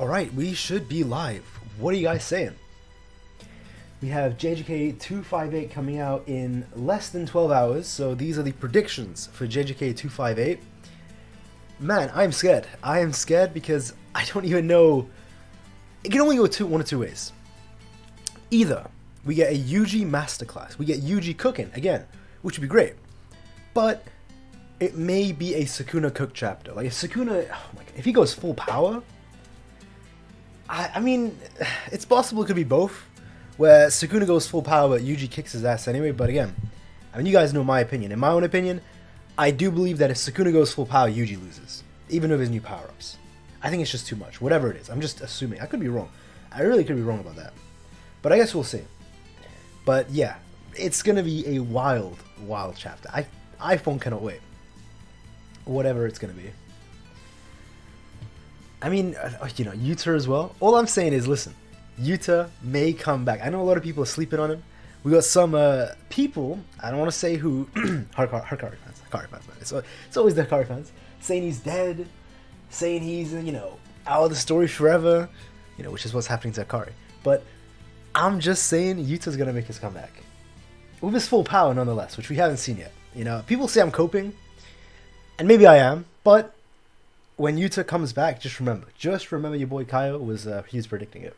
Alright, we should be live. What are you guys saying? We have JJK 258 coming out in less than 12 hours, so these are the predictions for JJK 258. Man, I'm scared. I am scared because I don't even know. It can only go one of two ways. Either we get a Yuji masterclass, we get Yuji cooking again, which would be great, but it may be a Sukuna cook chapter. Like if Sukuna, oh my God, if he goes full power, I mean, it's possible it could be both, where Sukuna goes full power but Yuji kicks his ass anyway. But again, I mean, you guys know my opinion. In my own opinion, I do believe that if Sukuna goes full power, Yuji loses, even with his new power-ups. I think it's just too much. Whatever it is, I'm just assuming. I could be wrong. I really could be wrong about that. But I guess we'll see. But yeah, it's gonna be a wild, wild chapter. I cannot wait. Whatever it's gonna be. I mean, you know, Yuta as well. All I'm saying is, listen, Yuta may come back. I know a lot of people are sleeping on him. We got some people, I don't want to say who, Hikari fans, man. It's always the Hikari fans, saying he's dead, saying he's, you know, out of the story forever, you know, which is what's happening to Hikari. But I'm just saying Yuta's going to make his comeback. With his full power, nonetheless, which we haven't seen yet. You know, people say I'm coping, and maybe I am, but when Yuta comes back, just remember your boy Kaio was, he was predicting it.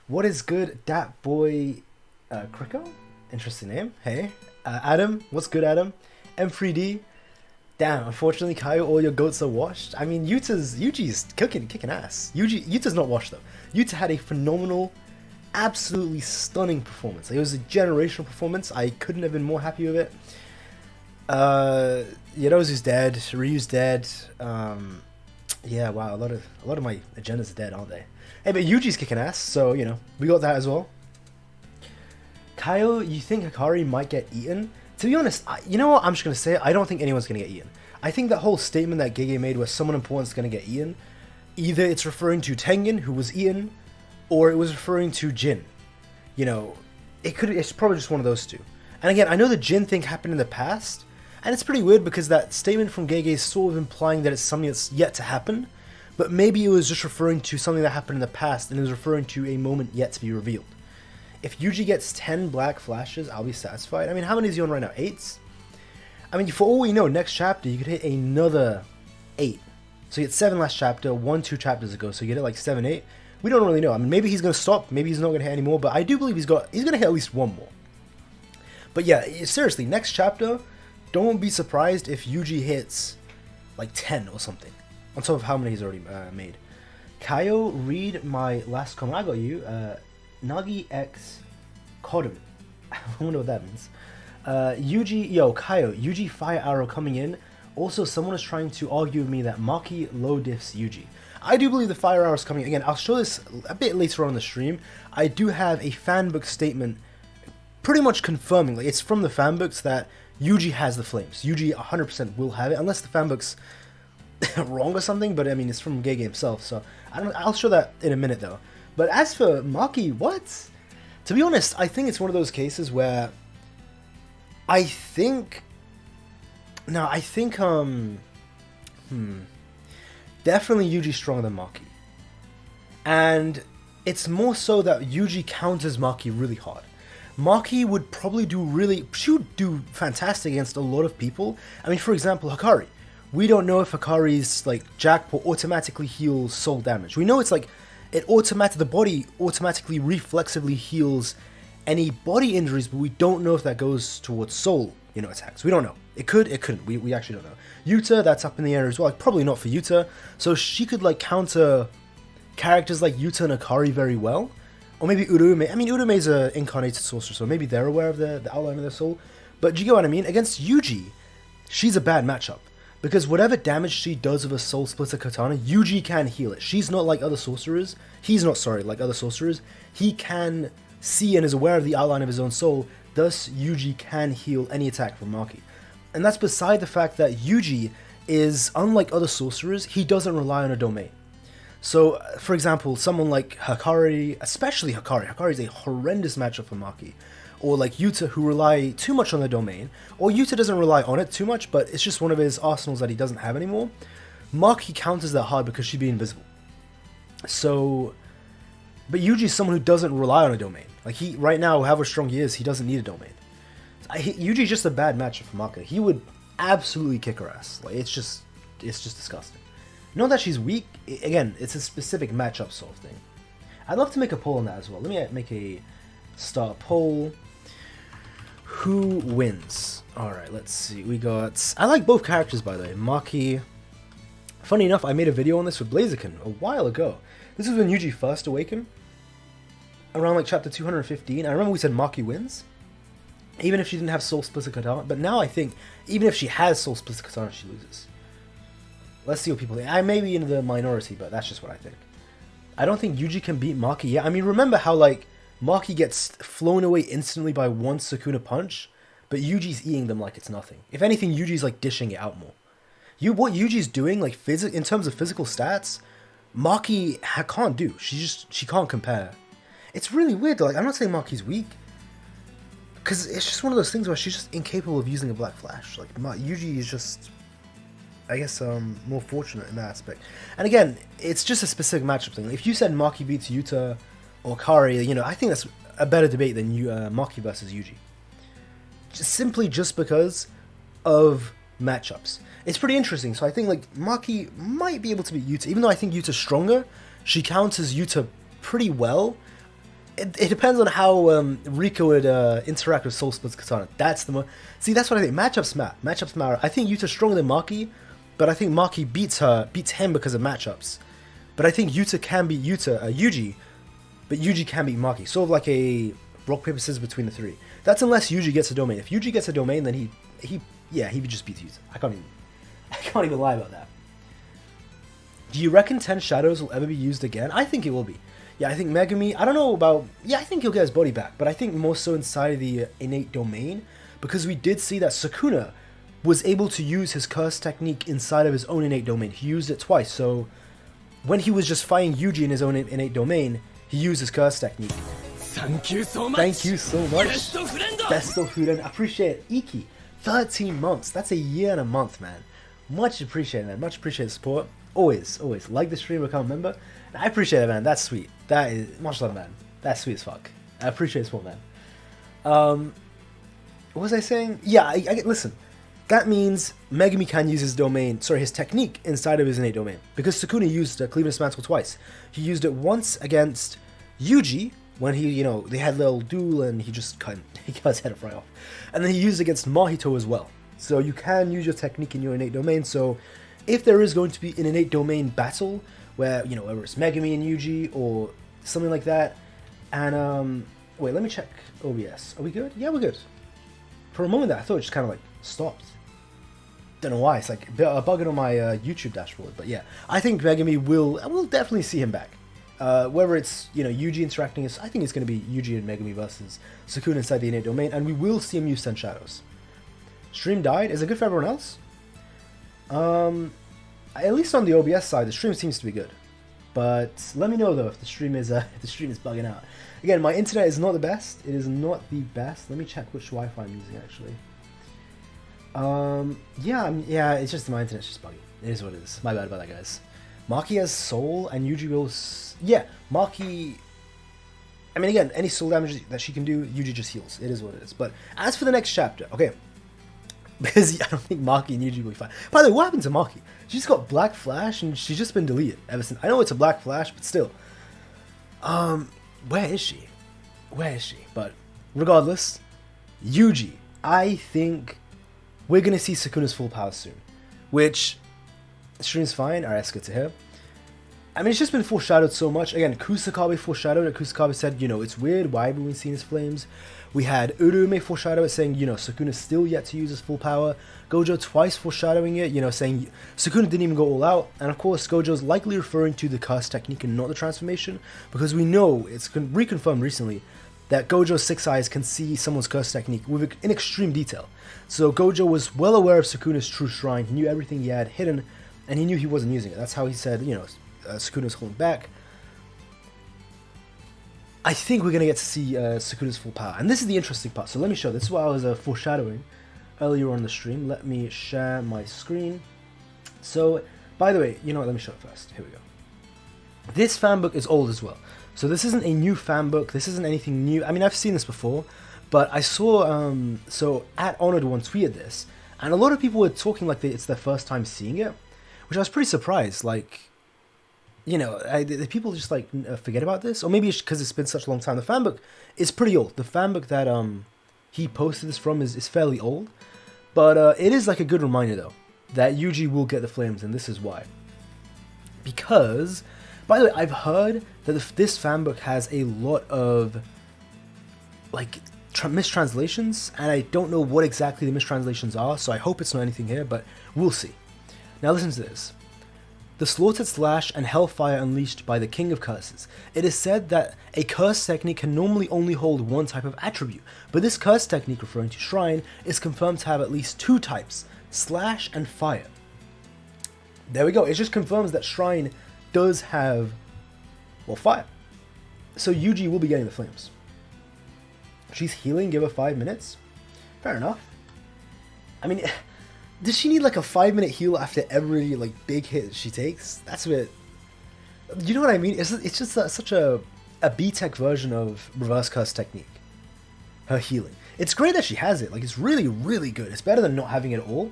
What is good, dat boy, Kriko? Interesting name, hey. Adam, what's good, Adam? M3D, damn, unfortunately, Kaio, all your goats are washed. I mean, Yuji's kicking ass. Yuta's not washed, though. Yuta had a phenomenal, absolutely stunning performance. It was a generational performance. I couldn't have been more happy with it. Yorozu's dead, Ryu's dead, yeah, wow, a lot of my agendas are dead, aren't they? Hey, but Yuji's kicking ass, so, you know, we got that as well. Kaio, you think Hikari might get eaten? To be honest, you know what, I'm just going to say it, I don't think anyone's going to get eaten. I think that whole statement that Gege made where someone important is going to get eaten, either it's referring to Tengen, who was eaten, or it was referring to Jin. You know, it's probably just one of those two. And again, I know the Jin thing happened in the past, and it's pretty weird because that statement from Gege is sort of implying that it's something that's yet to happen, but maybe it was just referring to something that happened in the past and it was referring to a moment yet to be revealed. If Yuji gets 10 black flashes, I'll be satisfied. I mean, how many is he on right now? 8? I mean, for all we know, next chapter you could hit another 8. So you get 7 last chapter, 2 chapters ago, so you get it like 7, 8. We don't really know. I mean, maybe he's going to stop, maybe he's not going to hit any more, but I do believe he's going to hit at least 1 more. But yeah, seriously, next chapter, don't be surprised if Yuji hits like 10 or something, on top of how many he's already made. Kaio, read my last comment. I got you. Nagi X Kodum. I wonder what that means. Yuji, Kaio, Yuji Fire Arrow coming in. Also, someone is trying to argue with me that Maki low diffs Yuji. I do believe the Fire Arrow is coming. Again, I'll show this a bit later on in the stream. I do have a fanbook statement pretty much confirming, like, it's from the fanbooks that Yuji has the flames. Yuji 100% will have it, unless the fanbook's wrong or something, but I mean, it's from Gege himself, so I'll show that in a minute, though. But as for Maki, what? To be honest, I think it's one of those cases where definitely Yuji's stronger than Maki. And it's more so that Yuji counters Maki really hard. Maki would probably she would do fantastic against a lot of people. I mean, for example, Hikari. We don't know if Hikari's, like, jackpot automatically heals soul damage. We know it's like, the body automatically reflexively heals any body injuries, but we don't know if that goes towards soul, you know, attacks. We don't know. It could, it couldn't. We actually don't know. Yuta, that's up in the air as well. Like, probably not for Yuta. So she could, like, counter characters like Yuta and Hikari very well. Or maybe Urume. I mean, Urume's an incarnated sorcerer, so maybe they're aware of the outline of their soul. But do you get what I mean? Against Yuji, she's a bad matchup. Because whatever damage she does with a Soul Splitter Katana, Yuji can heal it. She's not like other sorcerers. He's not, sorry, like other sorcerers. He can see and is aware of the outline of his own soul. Thus, Yuji can heal any attack from Maki. And that's beside the fact that Yuji is, unlike other sorcerers, he doesn't rely on a domain. So, for example, someone like Hikari, especially Hikari. Hikari is a horrendous matchup for Maki. Or like Yuta, who rely too much on the domain. Or Yuta doesn't rely on it too much, but it's just one of his arsenals that he doesn't have anymore. Maki counters that hard because she'd be invisible. So, but Yuji's someone who doesn't rely on a domain. Like he right now, however strong he is, he doesn't need a domain. Yuji's just a bad matchup for Maka. He would absolutely kick her ass. Like it's just disgusting. Not that she's weak. Again, it's a specific matchup sort of thing. I'd love to make a poll on that as well. Let me make a start poll. Who wins? Alright, let's see. We got... I like both characters, by the way. Maki. Funny enough, I made a video on this with Blaziken a while ago. This was when Yuji first awakened. Around like chapter 215. I remember we said Maki wins. Even if she didn't have Soul Splitter Katana. But now I think, even if she has Soul Splitter Katana, she loses. Let's see what people think. I may be in the minority, but that's just what I think. I don't think Yuji can beat Maki yet. I mean, remember how, like, Maki gets flown away instantly by one Sukuna punch, but Yuji's eating them like it's nothing. If anything, Yuji's, like, dishing it out more. What Yuji's doing, like, in terms of physical stats, Maki can't do. She can't compare. It's really weird, though. Like, I'm not saying Maki's weak, because it's just one of those things where she's just incapable of using a Black Flash. Like, Yuji is just... I guess more fortunate in that aspect. And again, it's just a specific matchup thing. If you said Maki beats Yuta or Kari, you know, I think that's a better debate than Maki versus Yuji. Simply just because of matchups. It's pretty interesting. So I think like Maki might be able to beat Yuta, even though I think Yuta's stronger. She counters Yuta pretty well. It depends on how Rika would interact with Soul Split's Katana. That's the see. That's what I think. Matchups matter. Matchups matter. I think Yuta's stronger than Maki. But I think Maki beats him because of matchups. But I think Yuta can beat Yuji, but Yuji can beat Maki. Sort of like a rock, paper, scissors between the three. That's unless Yuji gets a domain. If Yuji gets a domain, then he would just beat Yuta. I can't even lie about that. Do you reckon 10 Shadows will ever be used again? I think it will be. Yeah, I think Megumi, I don't know about... Yeah, I think he'll get his body back. But I think more so inside of the innate domain. Because we did see that Sukuna was able to use his curse technique inside of his own innate domain. He used it twice, so when he was just fighting Yuji in his own innate domain, he used his curse technique. Thank you so much. Thank you so much. Best of friend. Appreciate it. Iki, 13 months. That's a year and a month, man. Much appreciated, man. Much appreciated support. Always. Like the stream, become a member. I appreciate it, man. That's sweet. That is much love, man. That's sweet as fuck. I appreciate support, man. What was I saying? Yeah, listen. That means Megumi can use his technique inside of his innate domain. Because Sukuna used Cleaver's Mantle twice. He used it once against Yuji, when he, they had a little duel and he just cut his head right off. And then he used it against Mahito as well. So you can use your technique in your innate domain. So if there is going to be an innate domain battle, where, whether it's Megumi and Yuji or something like that, and, wait, let me check OBS. Are we good? Yeah, we're good. For a moment there, I thought it just kind of like stopped. Don't know why. It's like a bug on my YouTube dashboard. But yeah, I think Megumi will definitely see him back. Whether it's Yuji interacting, I think it's going to be Yuji and Megumi versus Sukuna inside the innate domain, and we will see him use 10 Shadows. Stream died. Is it good for everyone else? At least on the OBS side, the stream seems to be good. But let me know though if the stream is bugging out. Again, my internet is not the best. It is not the best. Let me check which Wi-Fi I'm using actually. Yeah, it's just my internet's just buggy. It is what it is. My bad about that, guys. Maki has soul and Yuji will... Yeah, Maki... I mean, again, any soul damage that she can do, Yuji just heals. It is what it is. But as for the next chapter, okay. Because I don't think Maki and Yuji will be fine. By the way, what happened to Maki? She's got Black Flash and she's just been deleted ever since. I know it's a Black Flash, but still. Where is she? But regardless, Yuji, I think we're going to see Sukuna's full power soon. Which, the stream's fine. Alright, let's get to here. I mean, it's just been foreshadowed so much. Again, Kusakabe foreshadowed it. Kusakabe said, it's weird. Why haven't we seen his flames? We had Urume foreshadow it, saying, Sukuna's still yet to use his full power. Gojo twice foreshadowing it, saying Sukuna didn't even go all out. And of course, Gojo's likely referring to the curse technique and not the transformation. Because we know, it's reconfirmed recently, that Gojo's 6 eyes can see someone's curse technique in extreme detail. So Gojo was well aware of Sukuna's true shrine. He knew everything he had hidden, and he knew he wasn't using it. That's how he said, Sukuna's holding back. I think we're going to get to see Sukuna's full power. And this is the interesting part. So let me show. This is what I was foreshadowing earlier on the stream. Let me share my screen. So, by the way, let me show it first. Here we go. This fan book is old as well. So this isn't a new fan book. This isn't anything new. I mean, I've seen this before, but I saw, so at Honoured One tweeted this, and a lot of people were talking like it's their first time seeing it, which I was pretty surprised. Like, you know, people just like forget about this, or maybe it's because it's been such a long time. The fan book is pretty old. The fan book that he posted this from is fairly old, but it is like a good reminder though that Yuji will get the flames, and this is why. Because, by the way, I've heard that this fan book has a lot of like mistranslations, and I don't know what exactly the mistranslations are, so I hope it's not anything here, but we'll see. Now listen to this. The slaughtered slash and hellfire unleashed by the king of curses. It is said that a curse technique can normally only hold one type of attribute, but this curse technique, referring to Shrine, is confirmed to have at least two types, slash and fire. There we go. It just confirms that Shrine does have, well, fire. So Yuji will be getting the flames. She's healing, give her 5 minutes. Fair enough. I mean, does she need like a 5-minute heal after every like big hit she takes? That's a bit, you know what I mean? It's just such a B-Tech version of reverse curse technique. Her healing. It's great that she has it. Like, it's really, really good. It's better than not having it at all.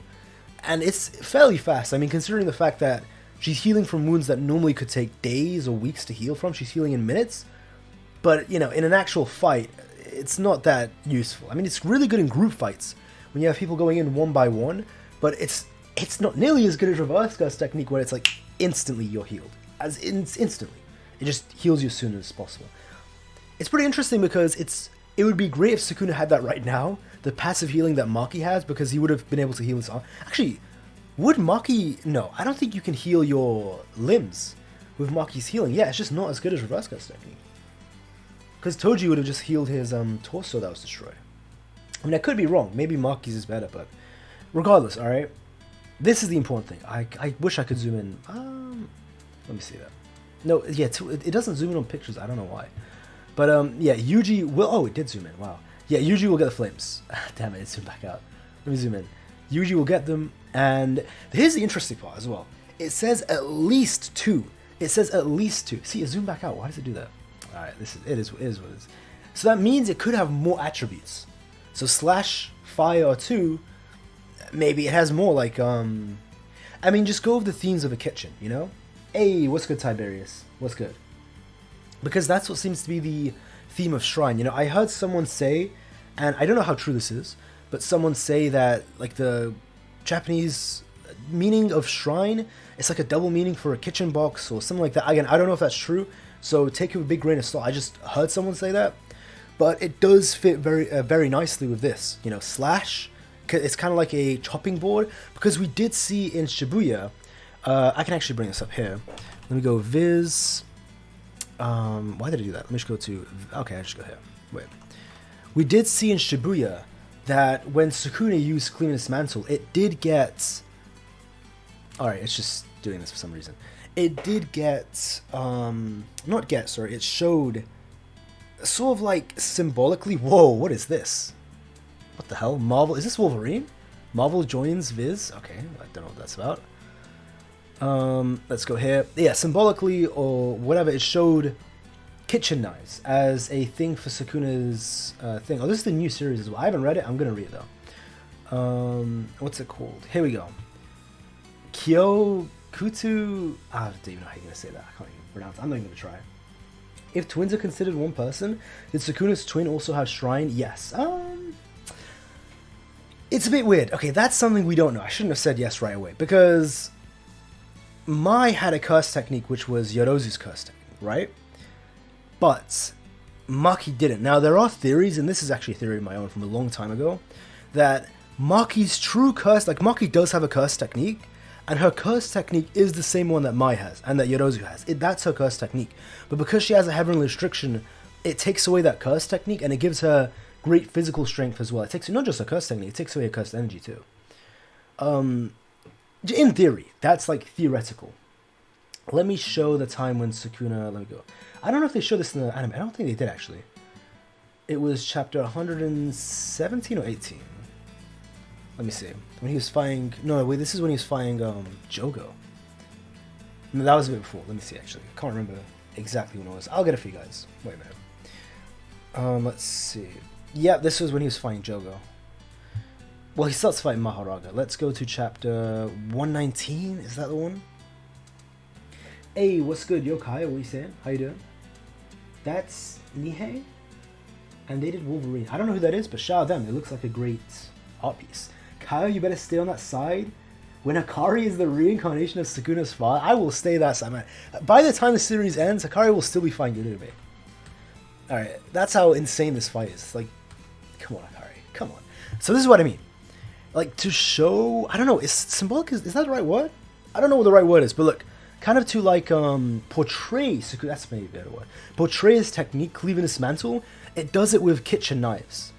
And it's fairly fast. I mean, considering the fact that she's healing from wounds that normally could take days or weeks to heal from, she's healing in minutes. But, you know, in an actual fight, it's not that useful. I mean, it's really good in group fights when you have people going in one by one, but it's not nearly as good as reverse curse technique where it's like instantly you're healed. Instantly. It just heals you as soon as possible. It's pretty interesting because it would be great if Sukuna had that right now, the passive healing that Maki has, because he would have been able to heal his arm. Actually, would Maki... No, I don't think you can heal your limbs with Maki's healing. Yeah, it's just not as good as reverse curse technique. Because Toji would have just healed his torso that was destroyed. I mean, I could be wrong. Maybe Maki's is better, but regardless, alright? This is the important thing. I wish I could zoom in. Let me see that. No, yeah, it doesn't zoom in on pictures. I don't know why. But, yeah, Yuji will... Oh, it did zoom in. Wow. Yeah, Yuji will get the flames. Damn it, it zoomed back out. Let me zoom in. Yuji will get them, and here's the interesting part as well. It says at least 2. It says at least 2. See, it zoomed back out. Why does it do that? Alright, it is what it is. So that means it could have more attributes. So slash, fire, or 2, maybe it has more, like, I mean, just go over the themes of a kitchen, you know? Hey, what's good, Tiberius? What's good? Because that's what seems to be the theme of Shrine. You know, I heard someone say, and I don't know how true this is, but someone say that, like, the Japanese meaning of Shrine, it's like a double meaning for a kitchen box or something like that. Again, I don't know if that's true, so take it with a big grain of salt. I just heard someone say that, but it does fit very nicely with this. You know, slash, it's kind of like a chopping board, because we did see in Shibuya, I can actually bring this up here. Let me go Viz. Why did I do that? Let me just go to... Okay, I just go here. Wait. We did see in Shibuya that when Sukuna used Cleanest Mantle, it did get... Alright, it's just doing this for some reason. It did get... Not get, sorry. It showed... Sort of like symbolically... Whoa, what is this? What the hell? Marvel... Is this Wolverine? Marvel joins Viz? Okay, I don't know what that's about. Let's go here. Yeah, symbolically or whatever, it showed kitchen knives as a thing for Sukuna's thing. Oh, this is the new series as well. I haven't read it. I'm gonna read it though. What's it called? Here we go. Kyokutu. I don't even know how you're gonna say that. I can't even pronounce it. I'm not even gonna try. If twins are considered one person, did Sukuna's twin also have Shrine? Yes. It's a bit weird. Okay, that's something we don't know. I shouldn't have said yes right away, because Mai had a curse technique which was Yorozu's curse technique, right? But Maki didn't. Now, there are theories, and this is actually a theory of my own from a long time ago, that Maki's true curse, like Maki does have a curse technique, and her curse technique is the same one that Mai has, and that Yorozu has. That's her curse technique. But because she has a heavenly restriction, it takes away that curse technique, and it gives her great physical strength as well. It takes not just her curse technique, it takes away her curse energy too. In theory, that's like theoretical. Let me show the time when Sukuna... Let me go. I don't know if they showed this in the anime. I don't think they did, actually. It was chapter 117 or 18. Let me see. When he was fighting... No, wait, this is when he was fighting Jogo. No, that was a bit before. Let me see, actually. I can't remember exactly when it was. I'll get it for you guys. Wait a minute. Let's see. Yeah, this was when he was fighting Jogo. Well, he starts fighting Maharaga. Let's go to chapter 119. Is that the one? Hey, what's good? Yo, Kaya, what are you saying? How you doing? That's Nihei. And they did Wolverine. I don't know who that is, but shout out them. It looks like a great art piece. Kaya, you better stay on that side. When Akari is the reincarnation of Sukuna's father, I will stay that side, man. By the time the series ends, Akari will still be fighting Yurube. Alright, that's how insane this fight is. Like, come on, Akari. Come on. So this is what I mean. Like, to show... I don't know, is symbolic... Is that the right word? I don't know what the right word is, but look. Kind of to, like, portray Sukuna... That's maybe a better word. Portray his technique, cleaving his mantle. It does it with kitchen knives.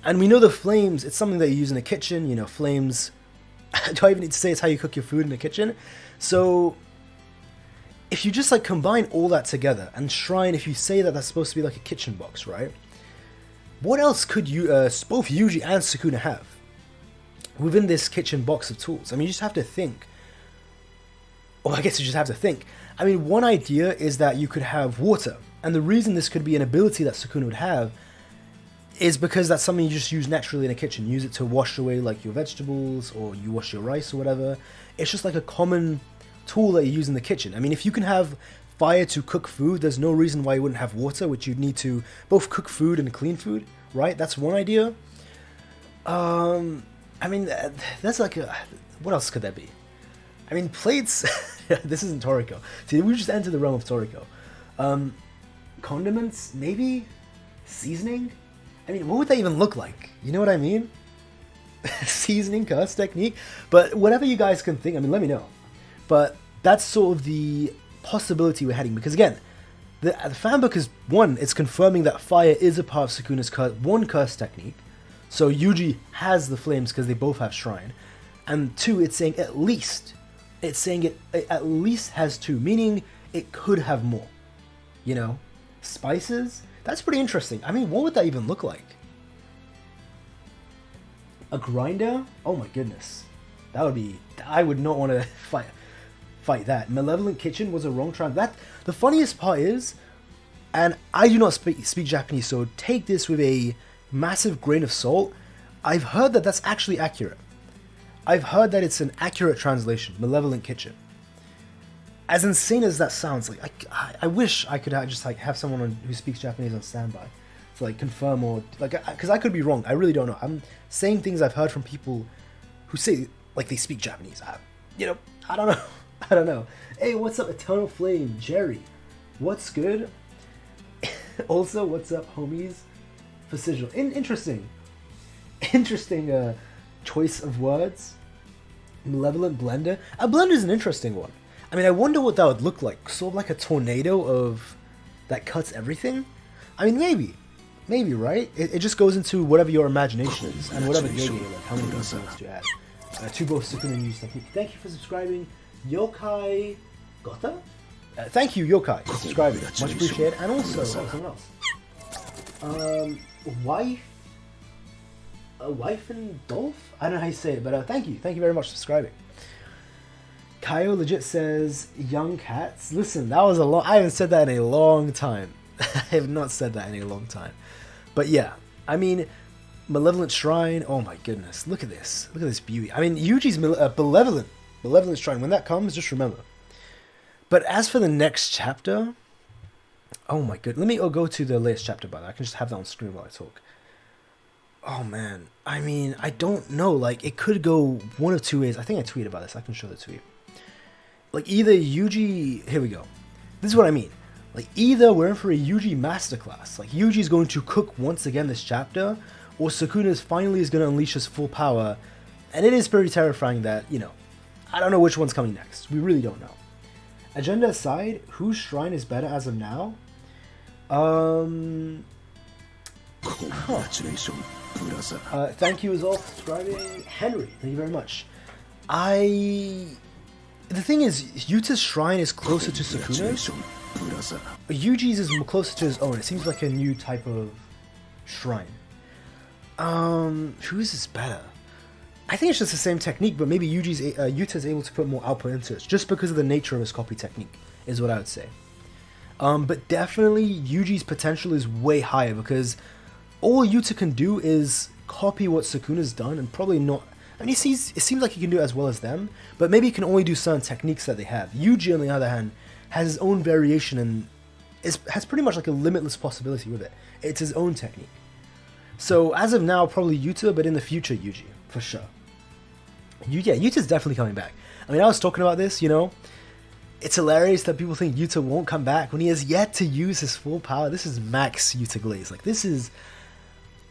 And we know the flames, it's something that you use in the kitchen. You know, flames... Do I even need to say it's how you cook your food in the kitchen? So... if you just, like, combine all that together, and Shrine, if you say that that's supposed to be like a kitchen box, right? What else could you, both Yuji and Sukuna have within this kitchen box of tools? I mean, you just have to think. Well, I guess you just have to think. I mean, one idea is that you could have water. And the reason this could be an ability that Sukuna would have is because that's something you just use naturally in a kitchen. Use it to wash away, like, your vegetables, or you wash your rice or whatever. It's just like a common tool that you use in the kitchen. I mean, if you can have fire to cook food, there's no reason why you wouldn't have water, which you'd need to both cook food and clean food, right? That's one idea. I mean, that's like a... What else could that be? I mean, plates... This isn't Toriko. See, we just entered the realm of Toriko. Condiments, maybe? Seasoning? I mean, what would that even look like? You know what I mean? Seasoning, curse technique? But whatever you guys can think, I mean, let me know. But that's sort of the possibility we're heading. Because again, the fanbook is, one, it's confirming that fire is a part of Sukuna's curse technique. So Yuji has the flames because they both have Shrine. And two, it's saying at least. It's saying it at least has two, meaning it could have more. You know? Spices? That's pretty interesting. I mean, what would that even look like? A grinder? Oh my goodness. That would be... I would not want to fight that. Malevolent Kitchen was a wrong try. The funniest part is, and I do not speak Japanese, so take this with a massive grain of salt. I've heard that that's actually accurate. I've heard that it's an accurate translation. Malevolent Kitchen. As insane as that sounds, like I wish I could just like have someone who speaks Japanese on standby to like confirm, or like, because I could be wrong. I really don't know. I'm saying things I've heard from people who say like they speak Japanese. I don't know. I don't know. Hey, what's up, Eternal Flame, Jerry? What's good? Also, what's up, homies? For Sigil. Interesting choice of words. Malevolent Blender. A blender is an interesting one. I mean, I wonder what that would look like. Sort of like a tornado of that cuts everything. I mean, maybe, right? It just goes into whatever your imagination is and whatever JJK you like. How many components do you add? To both Sukuna and Yuji technique. Thank you for subscribing. Yokai Gota? Thank you, Yokai, for subscribing. Much appreciated. And also, someone else. Wife and Dolph? I don't know how you say it, but thank you. Thank you very much for subscribing. Kaio legit says, young cats. Listen, that was I haven't said that in a long time. I have not said that in a long time. But yeah, I mean, Malevolent Shrine, oh my goodness. Look at this. Look at this beauty. I mean, Yuji's Malevolent Shrine, when that comes, just remember. But as for the next chapter, oh my goodness. Let me go to the latest chapter, by the way. I can just have that on screen while I talk. Oh man, I mean, I don't know. Like, it could go one of two ways. I think I tweeted about this. I can show the tweet. Like, either Yuji... Here we go. This is what I mean. Like, either we're in for a Yuji masterclass. Like, Yuji's going to cook once again this chapter, or Sukuna finally is going to unleash his full power. And it is pretty terrifying that, you know, I don't know which one's coming next. We really don't know. Agenda aside, whose shrine is better as of now? Thank you as well for subscribing. Henry, thank you very much. The thing is, Yuta's shrine is closer to Sukuna's. Yuji's is closer to his own. It seems like a new type of shrine. Who is this better? I think it's just the same technique, but maybe Yuta's able to put more output into it, just because of the nature of his copy technique, is what I would say. But definitely Yuji's potential is way higher, because all Yuta can do is copy what Sukuna's done, and probably not. I mean, it seems like he can do it as well as them, but maybe he can only do certain techniques that they have. Yuji, on the other hand, has his own variation and has pretty much like a limitless possibility with it. It's his own technique. So as of now, probably Yuta, but in the future, Yuji, for sure. Yeah, Yuta's definitely coming back. I mean, I was talking about this, you know. It's hilarious that people think Yuta won't come back when he has yet to use his full power. This is max Yuta Glaze. Like, this is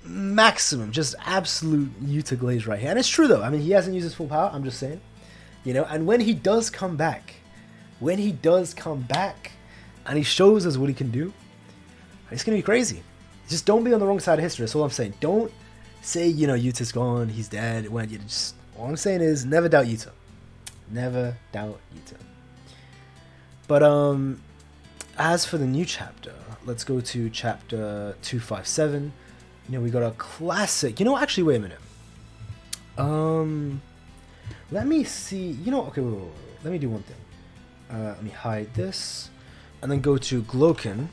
maximum, just absolute Yuta Glaze right here. And it's true, though. I mean, he hasn't used his full power, I'm just saying. You know, and when he does come back, and he shows us what he can do, it's going to be crazy. Just don't be on the wrong side of history. That's all I'm saying. Don't say, you know, Yuta's gone, he's dead. When you just, all I'm saying is never doubt Yuta. Never doubt Yuta. But as for the new chapter, let's go to chapter 257. You know, we got a classic. You know, actually, wait a minute. Let me see. You know, okay, wait. Let me do one thing. Let me hide this, and then go to Gloken.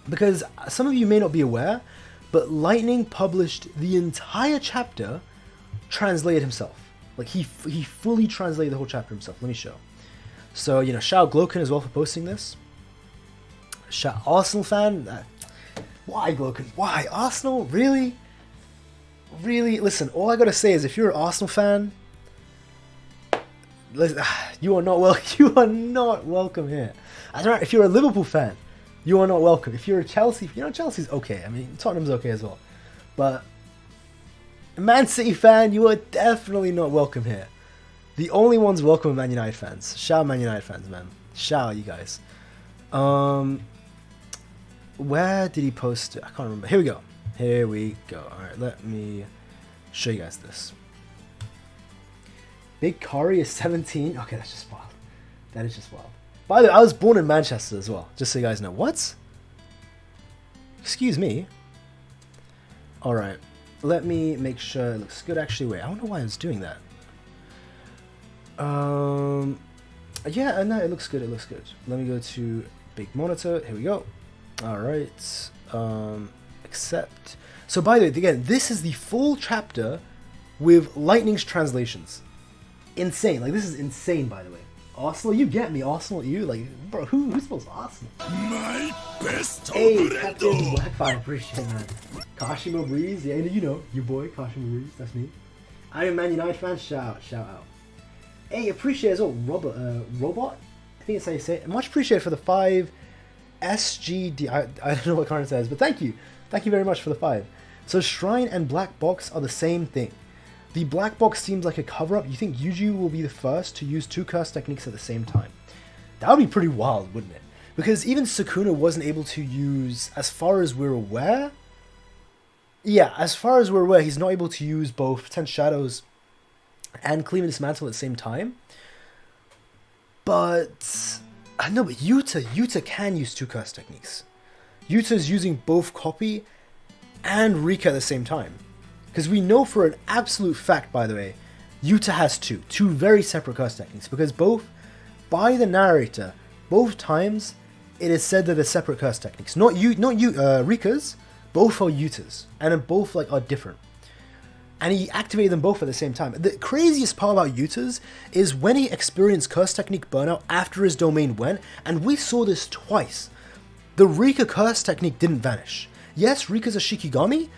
Because some of you may not be aware, but Lightning published the entire chapter translated himself. Like, he fully translated the whole chapter himself. Let me show. So, you know, shout out Gloken as well for posting this. Shout Arsenal fan. Why, Gloken? Why? Arsenal? Really? Really? Listen, all I gotta say is if you're an Arsenal fan, listen, you are not welcome here. That's right, if you're a Liverpool fan, you are not welcome. If you're a Chelsea, you know, Chelsea's okay. I mean, Tottenham's okay as well. But Man City fan, you are definitely not welcome here. The only ones welcome are Man United fans. Shout out Man United fans, man. Shout out you guys. Where did he post it? I can't remember. Here we go. Alright, let me show you guys this. Big Kari is 17. Okay, that's just wild. That is just wild. By the way, I was born in Manchester as well, just so you guys know. What? Excuse me. Alright. Let me make sure it looks good. Actually, wait. I don't know why I was doing that. Yeah, no, it looks good. It looks good. Let me go to big monitor. Here we go. Alright. Accept. So, by the way, again, this is the full chapter with Lightning's translations. Insane. Like, this is insane, by the way. Arsenal, you get me. Arsenal, you like, bro. Who spells Arsenal? My best Hey, Captain Blackfire, appreciate it, man. Kashima Breeze, yeah, you know, your boy Kashima Breeze. That's me. I am a Man United fan. Shout out. Hey, appreciate as well, Robot. I think it's how you say it. Much appreciated for the 5 SGD. I don't know what card it says, but thank you very much for the 5. So Shrine and Black Box are the same thing. The Black Box seems like a cover-up. You think Yuji will be the first to use 2 curse techniques at the same time? That would be pretty wild, wouldn't it? Because even Sukuna wasn't able to use, as far as we're aware... Yeah, as far as we're aware, he's not able to use both 10 Shadows and Cleave and Dismantle at the same time. But... No, but Yuta can use 2 curse techniques. Yuta's using both Copy and Rika at the same time. Because we know for an absolute fact, by the way, Yuta has 2 very separate curse techniques. Because both, by the narrator, both times, it is said that they're separate curse techniques. Not Rika's, both are Yuta's. And then both are different. And he activated them both at the same time. The craziest part about Yuta's is when he experienced curse technique burnout after his domain went, and we saw this twice. The Rika curse technique didn't vanish. Yes, Rika's a Shikigami,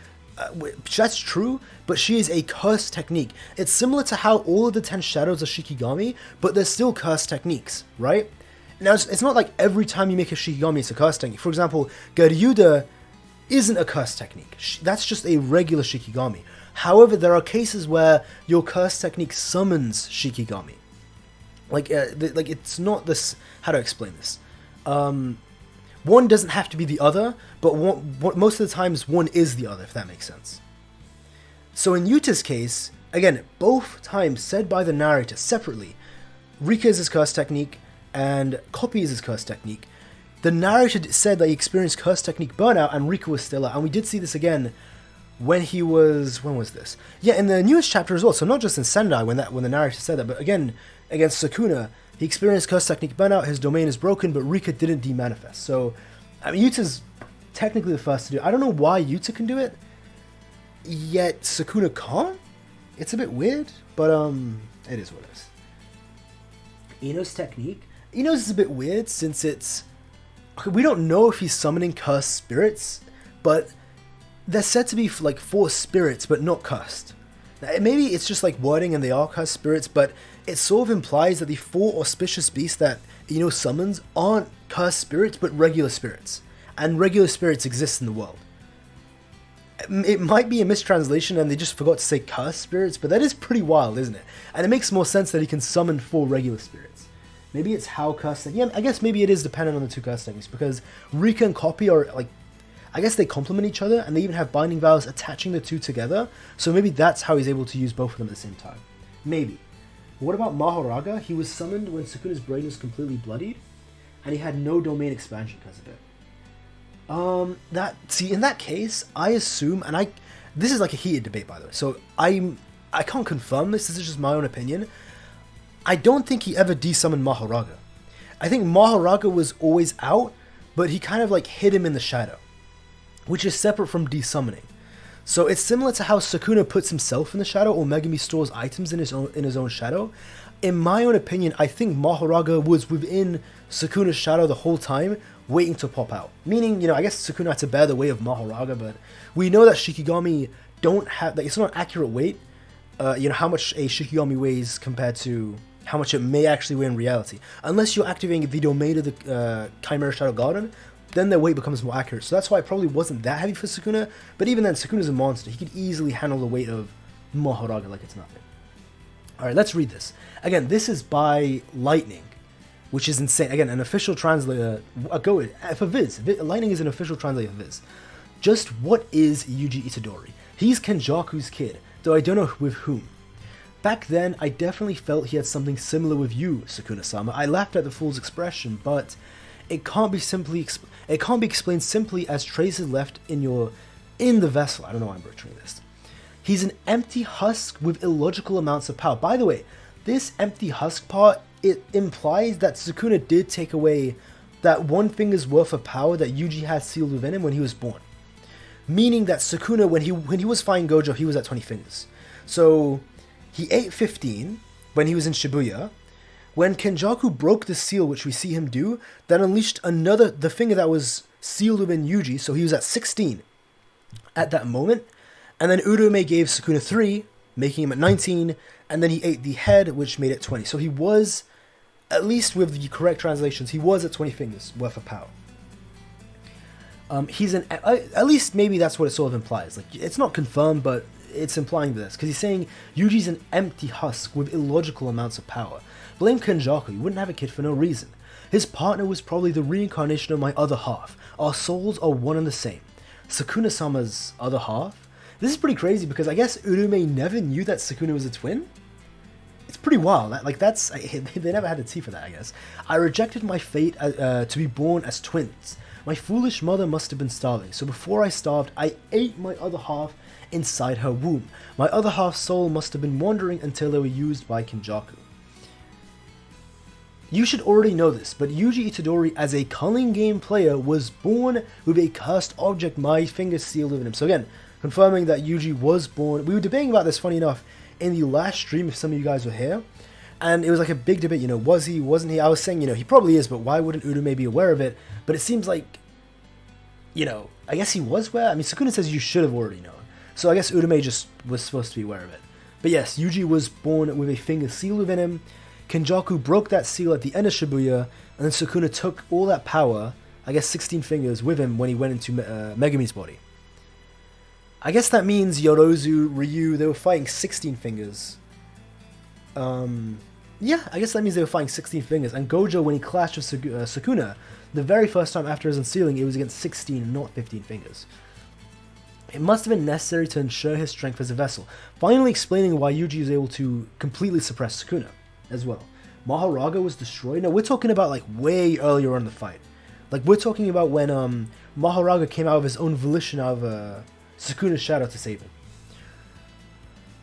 that's true, but she is a curse technique. It's similar to how all of the 10 shadows are Shikigami, but they're still curse techniques, right? Now, it's not like every time you make a Shikigami, it's a curse technique. For example, Garyuda isn't a curse technique. That's just a regular Shikigami. However, there are cases where your curse technique summons Shikigami. Like it's not this... How to explain this? One doesn't have to be the other, but most of the times one is the other, if that makes sense. So in Yuta's case, again, both times said by the narrator separately, Rika is his curse technique and Copy is his curse technique. The narrator said that he experienced curse technique burnout and Rika was still out, and we did see this again when was this? Yeah, in the newest chapter as well. So not just in Sendai when the narrator said that, but again against Sukuna, he experienced curse technique burnout. His domain is broken, but Rika didn't demanifest. So, I mean, Yuta's technically the first to do it. I don't know why Yuta can do it, yet Sukuna can't. It's a bit weird, but it is what it is. Ino's technique. Ino's is a bit weird since it's... We don't know if he's summoning cursed spirits, but they're said to be like 4 spirits, but not cursed. Now, maybe it's just like wording and they are cursed spirits, but it sort of implies that the 4 auspicious beasts that Ino summons aren't cursed spirits, but regular spirits. And regular spirits exist in the world. It might be a mistranslation and they just forgot to say cursed spirits, but that is pretty wild, isn't it? And it makes more sense that he can summon 4 regular spirits. Maybe it's how cursed... Yeah, I guess maybe it is dependent on the 2 cursed techniques, because Rika and Copy are like... I guess they complement each other, and they even have binding vows attaching the 2 together, so maybe that's how he's able to use both of them at the same time. Maybe. What about Mahoraga? He was summoned when Sukuna's brain was completely bloodied, and he had no domain expansion because of it. In that case, I assume, and this is like a heated debate, by the way, so I can't confirm this is just my own opinion. I don't think he ever desummoned Mahoraga. I think Mahoraga was always out, but he kind of like hid him in the shadow, which is separate from desummoning. So it's similar to how Sukuna puts himself in the shadow, or Megumi stores items in his own shadow. In my own opinion, I think Mahoraga was within Sukuna's shadow the whole time, waiting to pop out. Meaning, I guess Sukuna had to bear the weight of Mahoraga, but we know that Shikigami don't have... It's not an accurate weight, how much a Shikigami weighs compared to how much it may actually weigh in reality. Unless you're activating the domain of the Chimera Shadow Garden, then their weight becomes more accurate. So that's why it probably wasn't that heavy for Sukuna, but even then, Sukuna's a monster. He could easily handle the weight of Mahoraga like it's nothing. Alright, let's read this. Again, this is by Lightning, which is insane. Again, an official translator. For Viz. Lightning is an official translator for Viz. Just what is Yuji Itadori? He's Kenjaku's kid, though I don't know with whom. Back then, I definitely felt he had something similar with you, Sukuna-sama. I laughed at the fool's expression, but it can't be explained simply as traces left in the vessel. I don't know why I'm butchering this. He's an empty husk with illogical amounts of power. By the way, this empty husk part, it implies that Sukuna did take away that 1 finger's worth of power that Yuji had sealed within him when he was born. Meaning that Sukuna, when he was fighting Gojo, he was at 20 fingers. So he ate 15 when he was in Shibuya. When Kenjaku broke the seal, which we see him do, that unleashed the finger that was sealed within Yuji, so he was at 16 at that moment. And then Urume gave Sukuna 3, making him at 19, and then he ate the head, which made it 20. So he was, at least with the correct translations, he was at 20 fingers worth of power. At least maybe that's what it sort of implies. Like, it's not confirmed, but it's implying this, because he's saying Yuji's an empty husk with illogical amounts of power. Blame Kenjaku, you wouldn't have a kid for no reason. His partner was probably the reincarnation of my other half. Our souls are one and the same. Sukuna-sama's other half? This is pretty crazy, because I guess Urume never knew that Sukuna was a twin? It's pretty wild. They never had a tea for that, I guess. I rejected my fate to be born as twins. My foolish mother must have been starving, so before I starved, I ate my other half inside her womb. My other half's soul must have been wandering until they were used by Kenjaku. You should already know this, but Yuji Itadori, as a Culling Game player, was born with a cursed object, my finger sealed within him. So again, confirming that Yuji was born. We were debating about this, funny enough, in the last stream, if some of you guys were here. And it was like a big debate, was he, wasn't he? I was saying, he probably is, but why wouldn't Urume be aware of it? But it seems like, I guess he was aware. I mean, Sukuna says you should have already known. So I guess Urume just was supposed to be aware of it. But yes, Yuji was born with a finger sealed within him. Kenjaku broke that seal at the end of Shibuya, and then Sukuna took all that power, I guess 16 fingers, with him when he went into Megumi's body. I guess that means Yorozu, Ryu, they were fighting 16 fingers. Yeah, I guess that means they were fighting 16 fingers. And Gojo, when he clashed with Sukuna, the very first time after his unsealing, it was against 16 and not 15 fingers. It must have been necessary to ensure his strength as a vessel, finally explaining why Yuji is able to completely suppress Sukuna as well. Mahoraga was destroyed. No, we're talking about like way earlier on in the fight. Like we're talking about when Mahoraga came out of his own volition out of Sukuna's shadow to save him.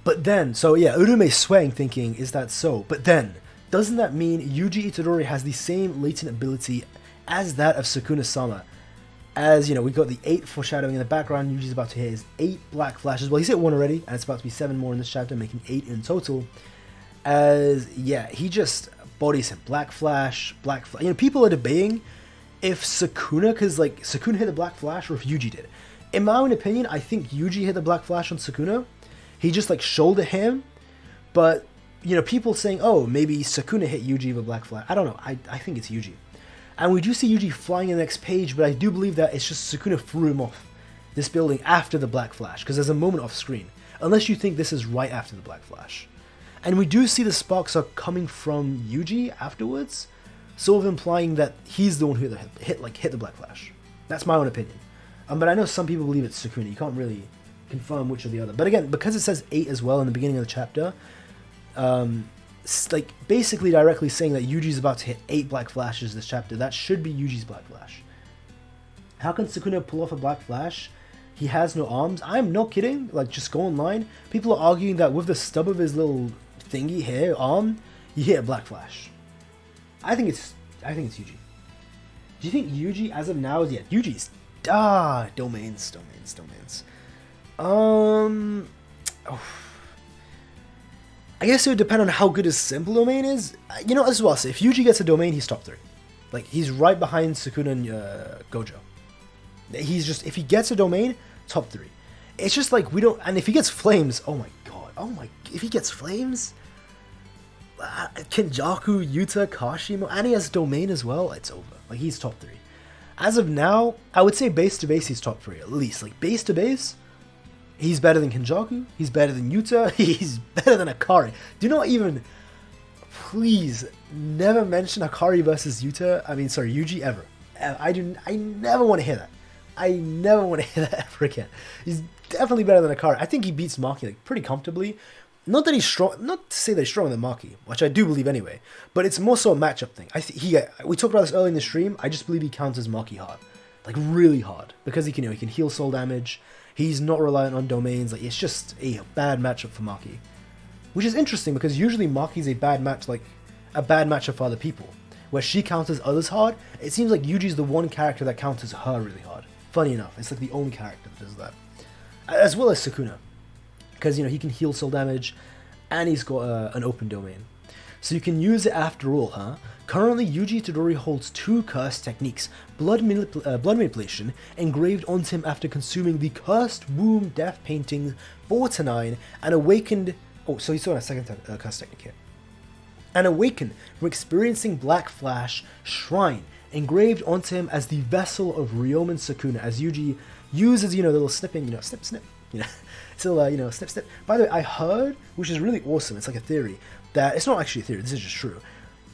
But then, so yeah, Urume's swaying thinking, is that so? But then, doesn't that mean Yuji Itadori has the same latent ability as that of Sukuna-sama? As, you know, we got the 8 foreshadowing in the background, Yuji's about to hit his 8 black flashes. Well, he's hit 1 already, and it's about to be 7 more in this chapter, making 8 in total. As, yeah, he just bodies him. Black flash. You know, people are debating if Sukuna, because, like, Sukuna hit the black flash, or if Yuji did. In my own opinion, I think Yuji hit the black flash on Sukuna. He just, like, shouldered him, but, you know, people saying, oh, maybe Sukuna hit Yuji with a black flash. I don't know. I think it's Yuji. And we do see Yuji flying in the next page, but I do believe that it's just Sukuna threw him off this building after the black flash, because there's a moment off screen. Unless you think this is right after the black flash. And we do see the sparks are coming from Yuji afterwards, sort of implying that he's the one who hit the black flash. That's my own opinion. But I know some people believe it's Sukuna. You can't really confirm which or the other. But again, because it says 8 as well in the beginning of the chapter, like basically directly saying that Yuji's about to hit 8 black flashes this chapter, that should be Yuji's black flash. How can Sukuna pull off a black flash? He has no arms. I'm not kidding. Like, just go online. People are arguing that with the stub of his little thingy here, arm, you hit a black flash. I think it's Yuji. Do you think Yuji as of now is Yuji's domains. I guess it would depend on how good his simple domain is. You know, as well, so if Yuji gets a domain, he's top 3. Like, he's right behind Sukuna and Gojo. He's just, if he gets a domain, top 3. It's just like, we don't, and if he gets flames, if he gets flames, Kenjaku, Yuta, Kashimo, and he has domain as well, it's over. Like, he's top 3. As of now, I would say base to base, he's top 3, at least. Like, base to base, he's better than Kenjaku, he's better than Yuta, he's better than Akari. Do not even, please, never mention Akari versus Yuji ever. I never want to hear that. I never want to hear that ever again. He's definitely better than Akari. I think he beats Maki like pretty comfortably. Not that he's strong, not to say that he's stronger than Maki, which I do believe anyway, but it's more so a matchup thing. We talked about this earlier in the stream, I just believe he counters Maki hard. Like, really hard. Because he can heal soul damage, he's not reliant on domains, like, it's just a bad matchup for Maki. Which is interesting, because usually Maki's a bad matchup for other people. Where she counters others hard, it seems like Yuji's the one character that counters her really hard. Funny enough, it's like the only character that does that. As well as Sukuna. Because, he can heal soul damage, and he's got an open domain. So you can use it after all, huh? Currently, Yuji Theory holds 2 cursed techniques. Blood manipulation, engraved onto him after consuming the Cursed Womb Death painting 4-9, and awakened... Oh, so he's still on a second cursed technique here. And awakened from experiencing Black Flash Shrine, engraved onto him as the vessel of Ryomen Sukuna, as Yuji uses, the little snipping, snip, snip, still, snip, snip. By the way, I heard, which is really awesome, it's like a theory, that, it's not actually a theory, this is just true.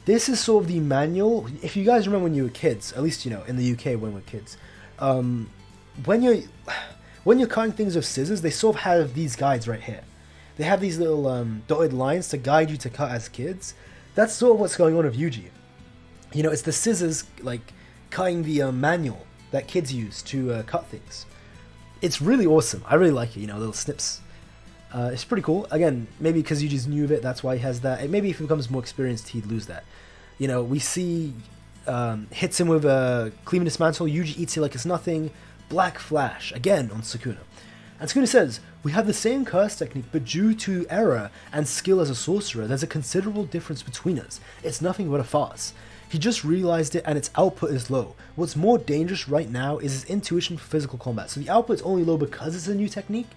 This is sort of the manual, if you guys remember when you were kids, at least, in the UK when we were kids, when you're cutting things with scissors, they sort of have these guides right here. They have these little dotted lines to guide you to cut as kids. That's sort of what's going on with Yuji. It's the scissors, like, cutting the manual that kids use to cut things. It's really awesome. I really like it, little snips. It's pretty cool. Again, maybe because Yuji's new of it, that's why he has that. And maybe if he becomes more experienced, he'd lose that. We see hits him with a Cleaving Dismantle. Yuji eats it like it's nothing. Black Flash, again, on Sukuna. And Sukuna says, we have the same curse technique, but due to error and skill as a sorcerer, there's a considerable difference between us. It's nothing but a farce. He just realized it and its output is low. What's more dangerous right now is his intuition for physical combat. So the output is only low because it's a new technique.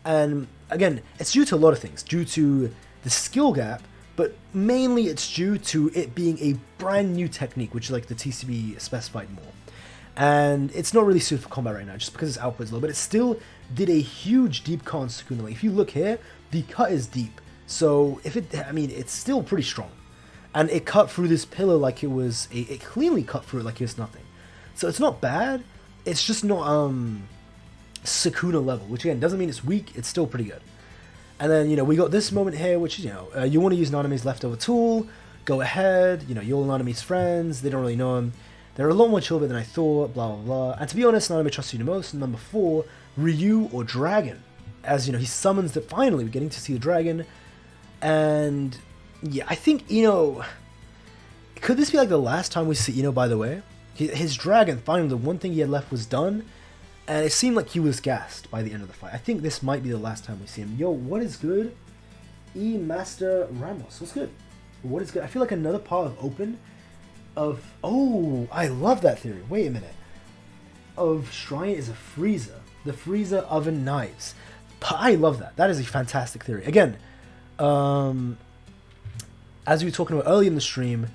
And again, it's due to a lot of things. Due to the skill gap, but mainly it's due to it being a brand new technique, which is like the TCB specified more. And it's not really suited for combat right now, just because its output is low. But it still did a huge deep cut on Sukuna. Like, if you look here, the cut is deep. So it's still pretty strong. And it cut through this pillar like it was, it cleanly cut through it like it was nothing. So it's not bad, it's just not Sukuna level, which again, doesn't mean it's weak, it's still pretty good. And then, we got this moment here, which is, you want to use Naname's leftover tool, go ahead, you're all Naname's friends, they don't really know him. They're a lot more chill than I thought, blah, blah, blah. And to be honest, Naname trusts you the most. And number 4, Ryu or dragon. As he summons it. Finally, we're getting to see the dragon. And yeah, I think could this be like the last time we see by the way? His dragon, finally, the one thing he had left was done. And it seemed like he was gassed by the end of the fight. I think this might be the last time we see him. Yo, what is good? Master Ramos, what's good? What is good? I feel like another part of open of... Oh, I love that theory. Wait a minute. Of Shrine is a freezer. The freezer oven knives. I love that. That is a fantastic theory. Again, as we were talking about earlier in the stream,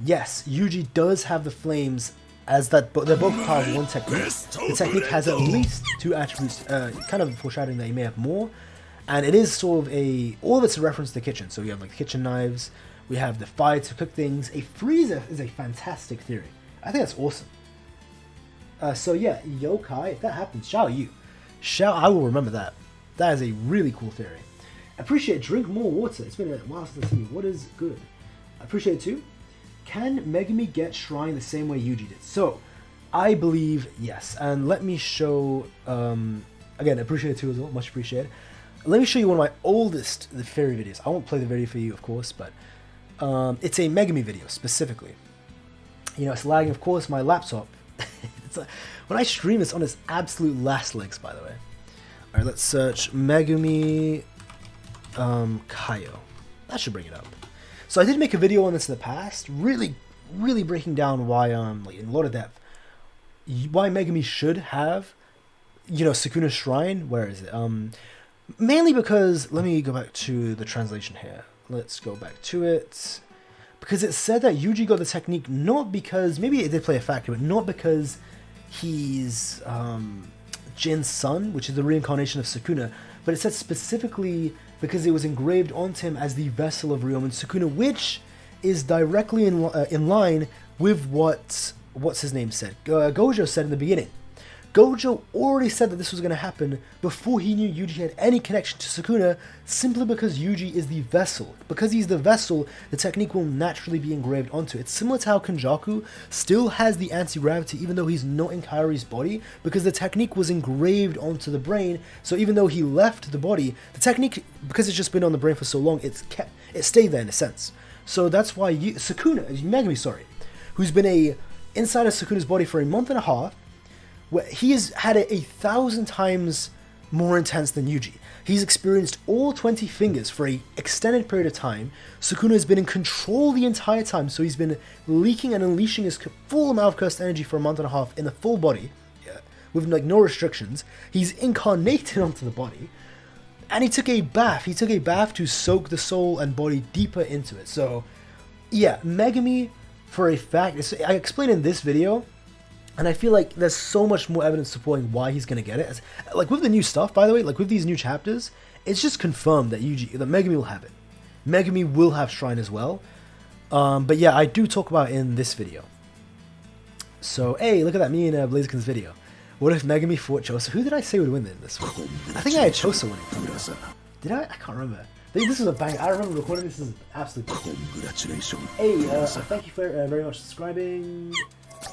yes, Yuji does have the flames as that, but they're both part of one technique. The technique has at least 2 attributes, kind of foreshadowing that he may have more. And it is sort of all of it's a reference to the kitchen. So we have like kitchen knives, we have the fire to cook things. A freezer is a fantastic theory. I think that's awesome. So yeah, yokai, if that happens, I will remember that. That is a really cool theory. Appreciate, drink more water. It's been a while since I've seen you. What is good? Appreciate it too. Can Megumi get Shrine the same way Yuji did? So, I believe yes. And let me show, again, appreciate it too as well, much appreciated. Let me show you one of my oldest theory videos. I won't play the video for you, of course, but it's a Megumi video specifically. It's lagging, of course, my laptop. When I stream, it's on its absolute last legs, by the way. Alright, let's search Megumi Kaio. That should bring it up. So I did make a video on this in the past, really breaking down why, like in a lot of depth, why Megumi should have, Sukuna's Shrine. Where is it? Mainly because, let me go back to the translation here. Let's go back to it. Because it said that Yuji got the technique not because, maybe it did play a factor, but not because he's Jin's son, which is the reincarnation of Sukuna, but it said specifically because it was engraved onto him as the vessel of Ryomen Sukuna, which is directly in line with what's his name said. Gojo said in the beginning. Gojo already said that this was going to happen before he knew Yuji had any connection to Sukuna, simply because Yuji is the vessel. Because he's the vessel, the technique will naturally be engraved onto it. It's similar to how Kenjaku still has the anti-gravity even though he's not in Kairi's body, because the technique was engraved onto the brain, so even though he left the body, the technique, because it's just been on the brain for so long, it stayed there in a sense. So that's why Megumi, who's been inside of Sukuna's body for a month and a half, where he has had it 1,000 times more intense than Yuji. He's experienced all 20 fingers for an extended period of time. Sukuna has been in control the entire time, so he's been leaking and unleashing his full amount of cursed energy for a month and a half in the full body, with like no restrictions. He's incarnated onto the body, and he took a bath. He took a bath to soak the soul and body deeper into it. So, yeah, Megumi, for a fact, I explained in this video. And I feel like there's so much more evidence supporting why he's going to get it. Like with the new stuff, by the way, like with these new chapters, it's just confirmed that Megumi will have it. Megumi will have Shrine as well. But yeah, I do talk about it in this video. So, hey, look at that, me and Blaziken's video. What if Megumi fought Chosa? Who did I say would win in this one? I think I had Chosa winning. Did I? I can't remember. I think this was a bang. I remember recording this. This is absolutely congratulations. Hey, thank you for very much subscribing.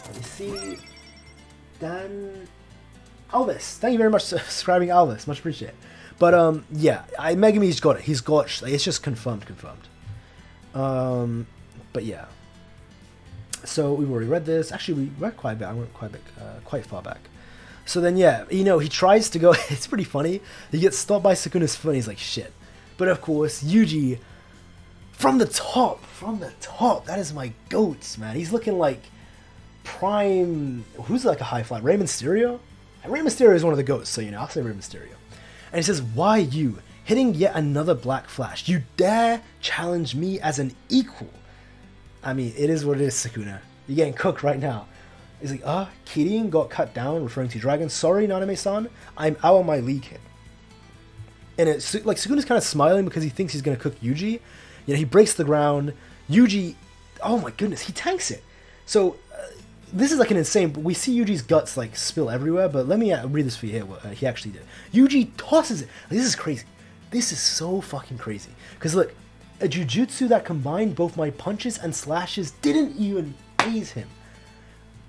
Let me see. Dan Alvis. Thank you very much for subscribing, Alvis. Much appreciated. But yeah, Megumi's got it. He's got it's just confirmed. But yeah. So we've already read this. Actually, we read quite a bit. I went quite far back. So then yeah, he tries to go. It's pretty funny. He gets stopped by Sukuna's foot and he's like, shit. But of course, Yuji, from the top, that is my goats, man. He's looking like prime, who's like a high fly? Rey Mysterio? Rey Mysterio is one of the goats, so I'll say Rey Mysterio. And he says, why you? Hitting yet another black flash. You dare challenge me as an equal? I mean, it is what it is, Sukuna. You're getting cooked right now. He's like, Kirin got cut down, referring to Dragon. Sorry, Naname-san, I'm out on my league hit. And it's like Sukuna's kind of smiling because he thinks he's going to cook Yuji. He breaks the ground. Yuji, oh my goodness, he tanks it. So, this is like an insane, we see Yuji's guts like spill everywhere, but let me read this for you here, what he actually did. Yuji tosses it. This is crazy. This is so fucking crazy. Because look, a jujutsu that combined both my punches and slashes didn't even phase him.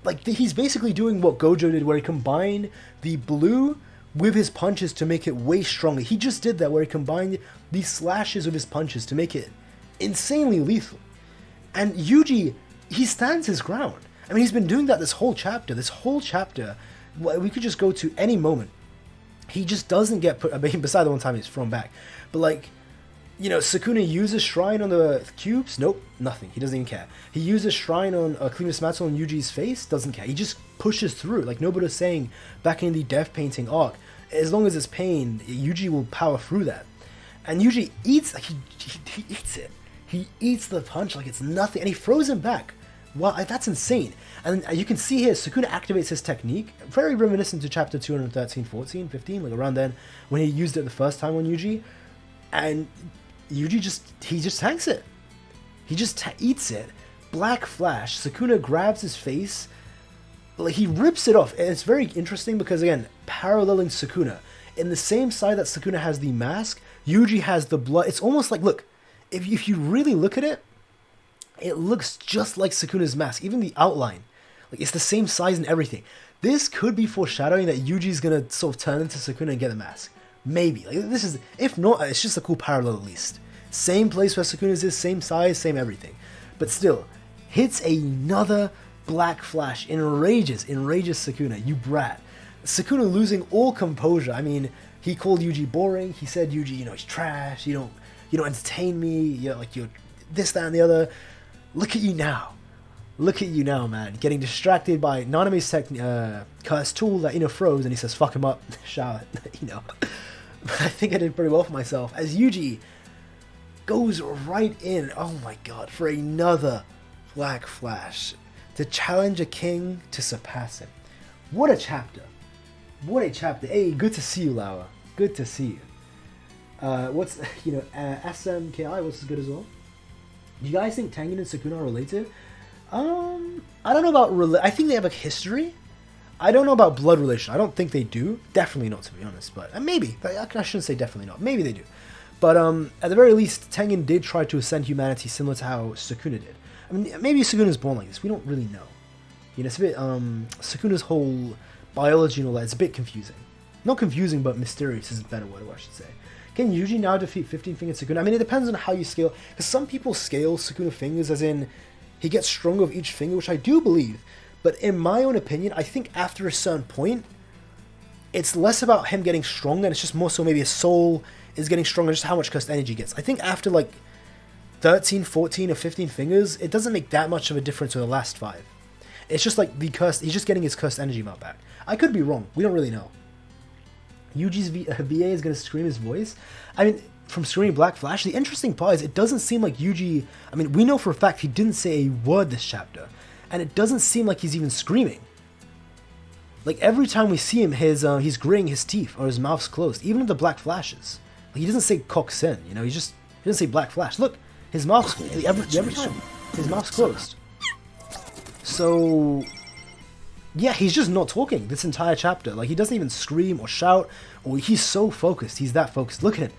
Like, he's basically doing what Gojo did, where he combined the blue with his punches to make it way stronger. He just did that where he combined these slashes with his punches to make it insanely lethal. And Yuji, he stands his ground. I mean, he's been doing that this whole chapter. We could just go to any moment. He just doesn't get put, I mean, beside the one time he's thrown back. But like, you know, Sukuna uses Shrine on the cubes. Nope, nothing. He doesn't even care. He uses Shrine on Cleanest Metal on Yuji's face. Doesn't care. He just pushes through. Like Nobita was saying back in the Death Painting arc. As long as it's pain, Yuji will power through that. And Yuji eats, like he eats it. He eats the punch like it's nothing. And he throws him back. Wow, that's insane. And you can see here, Sukuna activates his technique. Very reminiscent to chapter 213, 14, 15. Like around then when he used it the first time on Yuji. And Yuji just tanks it. He just eats it. Black Flash. Sukuna grabs his face. Like he rips it off. And it's very interesting because again, paralleling Sukuna. In the same side that Sukuna has the mask, Yuji has the blood. It's almost like, look, if you really look at it, it looks just like Sukuna's mask. Even the outline. Like it's the same size and everything. This could be foreshadowing that Yuji's gonna sort of turn into Sukuna and get the mask. Maybe. Like this is, if not, it's just a cool parallel at least. Same place where Sukuna's is, same size, same everything. But still, hits another Black Flash. Enrages Sukuna, you brat. Sukuna losing all composure. I mean, he called Yuji boring. He said Yuji, you know, he's trash. You don't entertain me. You're like, you're this, that, and the other. Look at you now. Look at you now, man. Getting distracted by Naname's cursed tool that, you know, throws, and he says, fuck him up. Shout, you know. I think I did pretty well for myself. As Yuji goes right in, oh my god, for another Black Flash. To challenge a king to surpass him. What a chapter. What a chapter. Hey, good to see you, Laura. Good to see you. SMKI was good as well. Do you guys think Tengen and Sukuna are related? I don't know about I think they have a history. I don't know about blood relation. I don't think they do. Definitely not, to be honest. But maybe. I shouldn't say definitely not. Maybe they do. But at the very least, Tengen did try to ascend humanity similar to how Sukuna did. I mean, maybe Sukuna's born like this. We don't really know. You know, it's a bit, Sukuna's whole biology and all that is a bit confusing. Not confusing, but mysterious is a better word, I should say. Can Yuji now defeat 15-fingered Sukuna? I mean, it depends on how you scale. Because some people scale Sukuna fingers as in he gets stronger with each finger, which I do believe. But in my own opinion, I think after a certain point, it's less about him getting stronger, and it's just more so maybe his soul is getting stronger, just how much cursed energy he gets. I think after like 13, 14, or 15 fingers, it doesn't make that much of a difference with the last 5. It's just like the cursed, he's just getting his cursed energy amount back. I could be wrong. We don't really know. Yuji's VA is going to scream his voice. I mean, from screaming Black Flash, the interesting part is it doesn't seem like Yuji... I mean, we know for a fact he didn't say a word this chapter. And it doesn't seem like he's even screaming. Like, every time we see him, he's gritting his teeth or his mouth's closed. Even with the Black Flashes. Like, he doesn't say Koksen, you know? He doesn't say Black Flash. Look, his mouth's... Every time, his mouth's closed. So... yeah, he's just not talking this entire chapter. Like, he doesn't even scream or shout, or he's so focused. He's that focused. Look at him.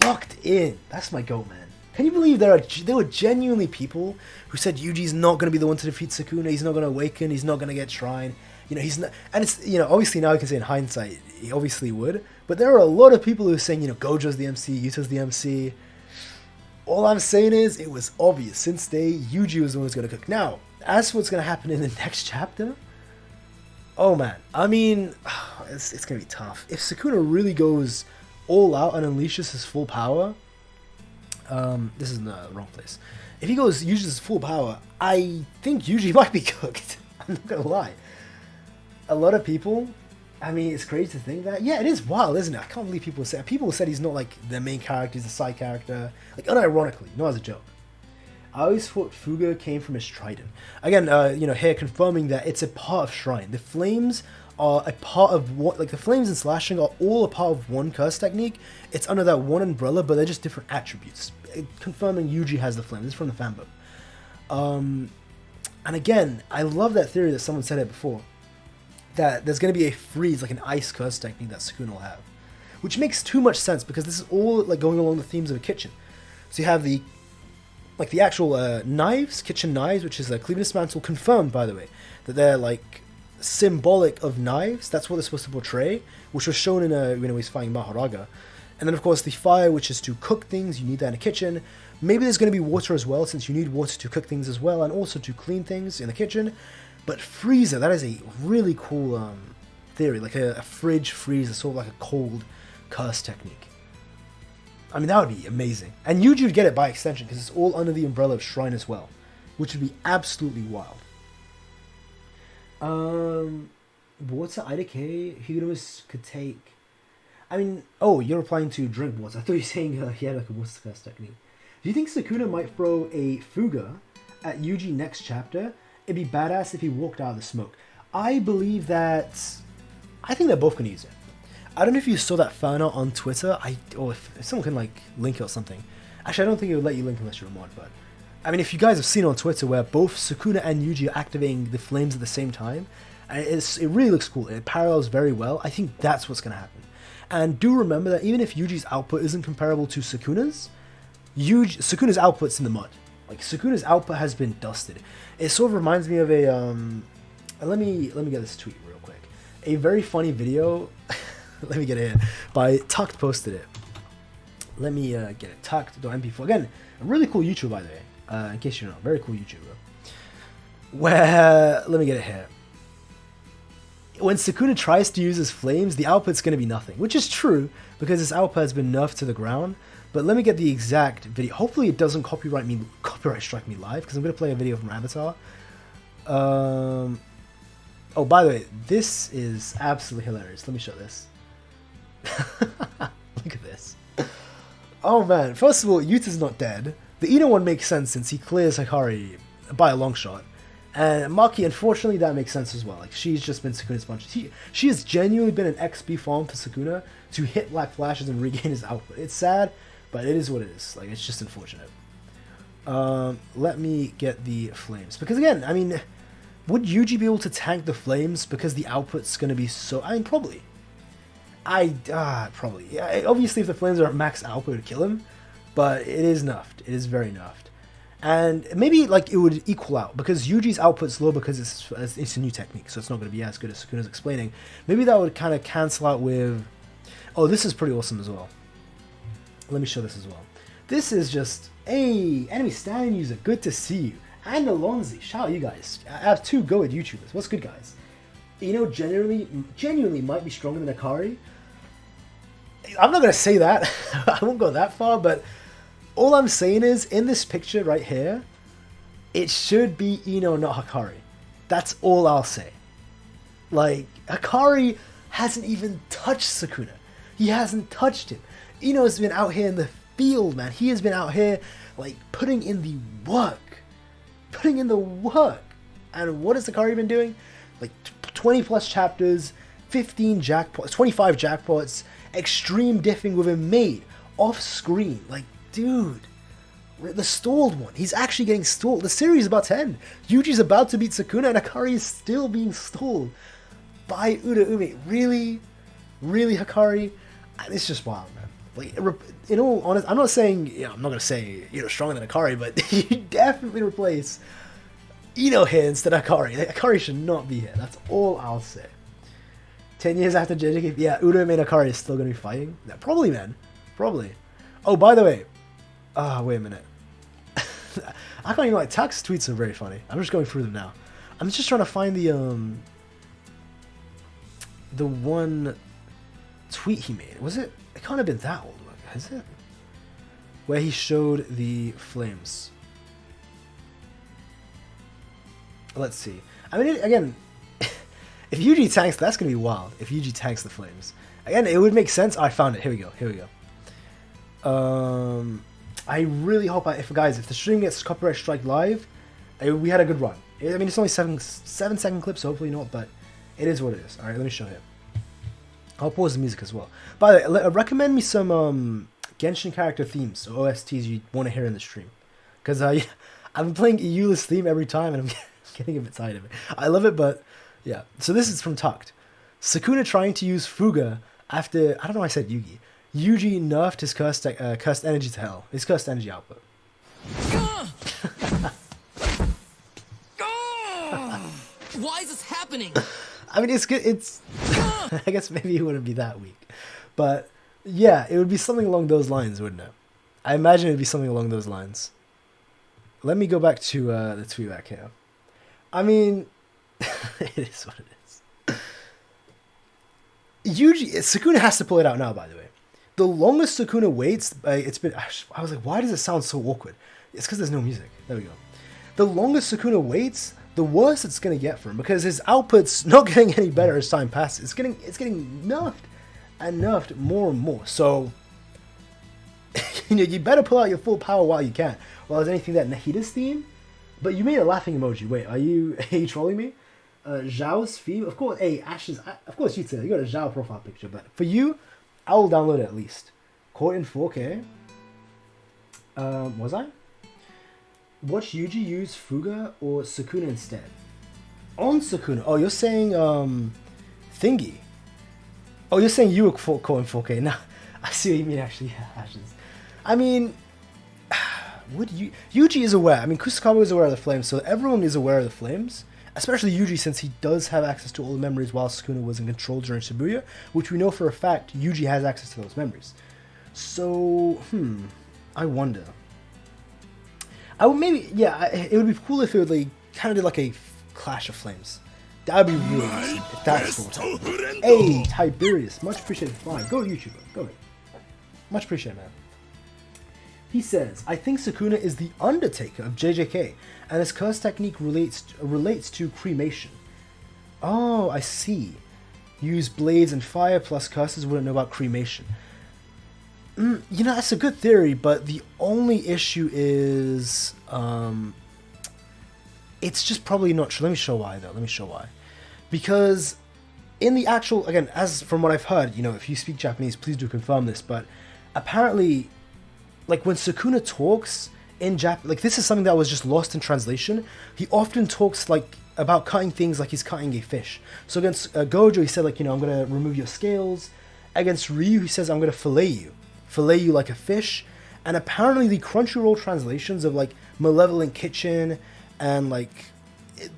Locked in. That's my goat, man. Can you believe there were genuinely people who said Yuji's not going to be the one to defeat Sukuna, he's not going to awaken, he's not going to get Shrine. You know, he's not... and it's, you know, obviously now you can say in hindsight, he obviously would, but there are a lot of people who are saying, you know, Gojo's the MC, Yuta's the MC. All I'm saying is, it was obvious. Since day, Yuji was the one who's going to cook. Now, as for what's going to happen in the next chapter... oh man, I mean, it's going to be tough. If Sukuna really goes all out and unleashes his full power, this is in the wrong place. If he uses his full power, I think Yuji might be cooked. I'm not going to lie. A lot of people, I mean, it's crazy to think that. Yeah, it is wild, isn't it? I can't believe people said he's not like the main character, he's a side character. Like, unironically, not as a joke. I always thought Fuga came from his trident. Again, you know, here confirming that it's a part of Shrine. The flames are a part of what, like the flames and slashing are all a part of one curse technique. It's under that one umbrella, but they're just different attributes. Confirming Yuji has the flame. This is from the fanbook. And again, I love that theory that someone said it before. That there's going to be a freeze, like an ice curse technique that Sukuna will have. Which makes too much sense because this is all like going along the themes of a kitchen. So you have the actual knives, kitchen knives, which is a cleaver dismantle, confirmed by the way, that they're like symbolic of knives. That's what they're supposed to portray, which was shown in when he's fighting Mahoraga. And then of course the fire, which is to cook things. You need that in the kitchen. Maybe there's going to be water as well, since you need water to cook things as well, and also to clean things in the kitchen. But freezer, that is a really cool theory, like a fridge freezer, sort of like a cold curse technique. I mean, that would be amazing. And Yuji would get it by extension, because it's all under the umbrella of Shrine as well, which would be absolutely wild. Water IDK, Higunos could take... I mean, oh, you're replying to drink water. I thought you were saying he had like a water curse technique. Do you think Sukuna might throw a Fuga at Yuji next chapter? It'd be badass if he walked out of the smoke. I believe that... I think they're both going to use it. I don't know if you saw that fan art on Twitter, or if someone can like link it or something. Actually, I don't think it would let you link unless you're a mod, but... I mean, if you guys have seen it on Twitter where both Sukuna and Yuji are activating the flames at the same time, it really looks cool. It parallels very well. I think that's what's going to happen. And do remember that even if Yuji's output isn't comparable to Sukuna's, Sukuna's output's in the mud. Like, Sukuna's output has been dusted. It sort of reminds me of a, let me get this tweet real quick. A very funny video, let me get it here, by Tucked posted it. Let me get it, Tucked.mp4. Again, a really cool YouTuber, by the way, in case you don't know, very cool YouTuber. Where, let me get it here. When Sukuna tries to use his flames, the output's going to be nothing, which is true, because his output has been nerfed to the ground. But let me get the exact video. Hopefully it doesn't copyright strike me live, because I'm going to play a video from Avatar. Oh, by the way, this is absolutely hilarious. Let me show this. Look at this. Oh man, first of all, Yuta's not dead. The Ino one makes sense since he clears Hikari by a long shot. And Maki, unfortunately, that makes sense as well. Like, she's just been Sukuna's punch. She has genuinely been an XP farm for Sukuna to hit Black Flashes and regain his output. It's sad, but it is what it is. Like, it's just unfortunate. Let me get the flames. Because again, I mean, would Yuji be able to tank the flames because the output's going to be so... I mean, probably. Probably. Yeah, obviously, if the flames are at max output, it would kill him. But it is nuffed. It is very nuffed. And maybe like it would equal out, because Yuji's output's low because it's a new technique, so it's not going to be as good as Sukuna's explaining. Maybe that would kind of cancel out with... Oh, this is pretty awesome as well. Let me show this as well. This is just... Hey, enemy stand user, good to see you. And Alonzi, shout out you guys. I have two Gojo'S YouTubers. What's good, guys? You know, genuinely might be stronger than Hikari. I'm not going to say that. I won't go that far, but... All I'm saying is, in this picture right here, it should be Ino, not Hikari. That's all I'll say. Like, Hikari hasn't even touched Sukuna. He hasn't touched him. Ino's been out here in the field, man. He has been out here, like, putting in the work. Putting in the work. And what has Hikari been doing? Like, 20 plus chapters, 15 jackpots, 25 jackpots, extreme diffing with him made, off screen. Like, dude, the stalled one. He's actually getting stalled. The series is about to end. Yuji's about to beat Sukuna, and Hikari is still being stalled by Uraume. Really? Really, Hikari? It's just wild, man. Like, in all honesty, I'm not saying, I'm not going to say, stronger than Hikari, but you definitely replace Ino here instead of Hikari. Hikari should not be here. That's all I'll say. 10 years after JJK, yeah, Uraume and Hikari is still going to be fighting? Yeah, probably, man. Probably. Oh, by the way, wait a minute. I can't even, like, Tax tweets are very funny. I'm just going through them now. I'm just trying to find the one tweet he made. Was it? It can't have been that old, is it? Where he showed the flames. Let's see. I mean, again, if Yuji tanks, that's going to be wild. If Yuji tanks the flames. Again, it would make sense. I found it. Here we go. Here we go. I really hope if the stream gets copyright strike live, we had a good run. I mean, it's only 7-second clips, so hopefully not, but it is what it is. Alright, let me show you. I'll pause the music as well. By the way, recommend me some Genshin character themes or OSTs you want to hear in the stream. Because I've been playing Eula's theme every time, and I'm getting a bit tired of it. I love it, but yeah. So this is from Tucked. Sukuna trying to use Fuga after, I don't know why I said Yugi. Yuji nerfed his cursed energy to hell. His cursed energy output. Why is this happening? I mean, it's good. It's I guess maybe it wouldn't be that weak, but yeah, it would be something along those lines, wouldn't it? I imagine it'd be something along those lines. Let me go back to the tweet back here. I mean, it is what it is. Yuji Sukuna has to pull it out now. By the way, the longest Sukuna waits, it's been. I was like, why does it sound so awkward? It's because there's no music. There we go. The longest Sukuna waits, the worse it's gonna get for him, because his output's not getting any better as time passes. It's getting nerfed and nerfed more and more. So you better pull out your full power while you can. Well, there's anything that Nahida's theme, but you made a laughing emoji. Wait, are you trolling me? Zhao's theme, of course. Hey, Ash's, of course you got a Zhao profile picture, but for you, I will download it at least. Caught in 4K. Was I? Watch Yuji use Fuga or Sukuna instead. On Sukuna. Oh, you're saying Thingy. Oh, you're saying you were caught in 4K. Now, I see what you mean actually. Yeah, Ashes. I mean, would you? Yuji is aware. I mean, Kusakawa is aware of the flames, so everyone is aware of the flames. Especially Yuji, since he does have access to all the memories while Sukuna was in control during Shibuya, which we know for a fact Yuji has access to those memories. So, I wonder. I would maybe, yeah, it would be cool if it would like kind of did like a clash of flames. That would be really awesome if that's what would happen. Hey, Tiberius, much appreciated. Fine, go YouTuber, go ahead. Much appreciated, man. He says, I think Sukuna is the Undertaker of JJK, and his curse technique relates to cremation. Oh, I see. Use blades and fire plus curses, wouldn't know about cremation. You know, that's a good theory, but the only issue is, it's just probably not true. Let me show why, though. Let me show why. Because in the actual, again, as from what I've heard, you know, if you speak Japanese, please do confirm this, but apparently, like, when Sukuna talks in like, this is something that was just lost in translation. He often talks, like, about cutting things like he's cutting a fish. So against Gojo, he said, like, you know, I'm going to remove your scales. Against Ryu, he says, I'm going to fillet you like a fish. And apparently the Crunchyroll translations of, like, Malevolent Kitchen and, like,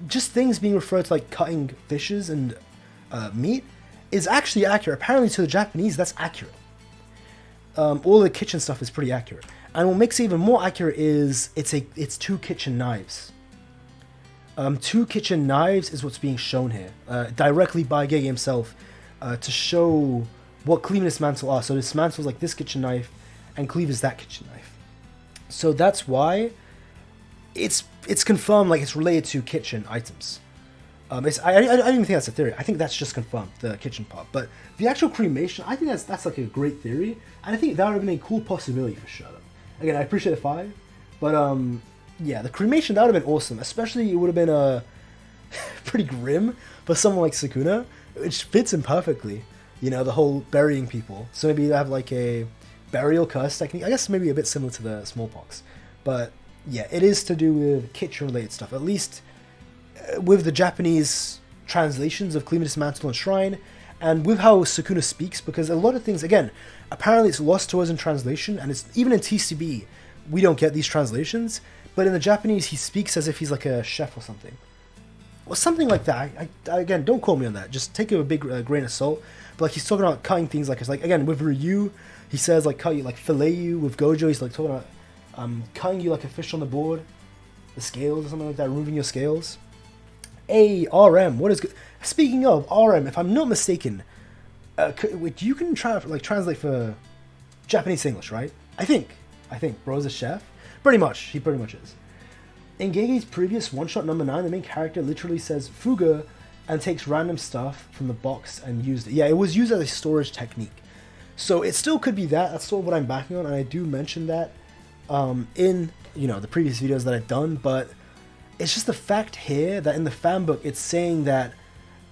just things being referred to, like, cutting fishes and meat is actually accurate. Apparently to the Japanese, that's accurate. All the kitchen stuff is pretty accurate. And what makes it even more accurate is it's two kitchen knives. Two kitchen knives is what's being shown here, directly by Gege himself, to show what cleave and dismantle are. So dismantle is like this kitchen knife, and cleave is that kitchen knife. So that's why it's confirmed, like it's related to kitchen items. I don't even think that's a theory. I think that's just confirmed, the kitchen part. But the actual cremation, I think that's like a great theory, and I think that would have been a cool possibility for sure. Again, I appreciate the 5, but yeah, the cremation, that would have been awesome. Especially, it would have been pretty grim for someone like Sukuna, which fits him perfectly. You know, the whole burying people. So maybe you have like a burial curse technique. I guess maybe a bit similar to the smallpox. But yeah, it is to do with kitchen-related stuff. At least with the Japanese translations of Cleave and Dismantle and Shrine, and with how Sukuna speaks, because a lot of things, again, apparently it's lost to us in translation, and it's even in TCB, we don't get these translations, but in the Japanese, he speaks as if he's like a chef or something. Or something like that. I again, don't quote me on that. Just take it with a big grain of salt. But like he's talking about cutting things, like it's like, again, with Ryu, he says like cut you, like fillet you. With Gojo, he's like talking about cutting you like a fish on the board, the scales or something like that, removing your scales. Hey, RM, what is good? Speaking of RM, if I'm not mistaken, you can try like translate for Japanese to English, right? I think bro's a chef. Pretty much, he pretty much is. In Gege's previous one-shot number 9, the main character literally says Fuga and takes random stuff from the box and used it. Yeah, it was used as a storage technique. So it still could be that. That's still what I'm backing on, and I do mention that in, you know, the previous videos that I've done, but it's just the fact here that in the fan book it's saying that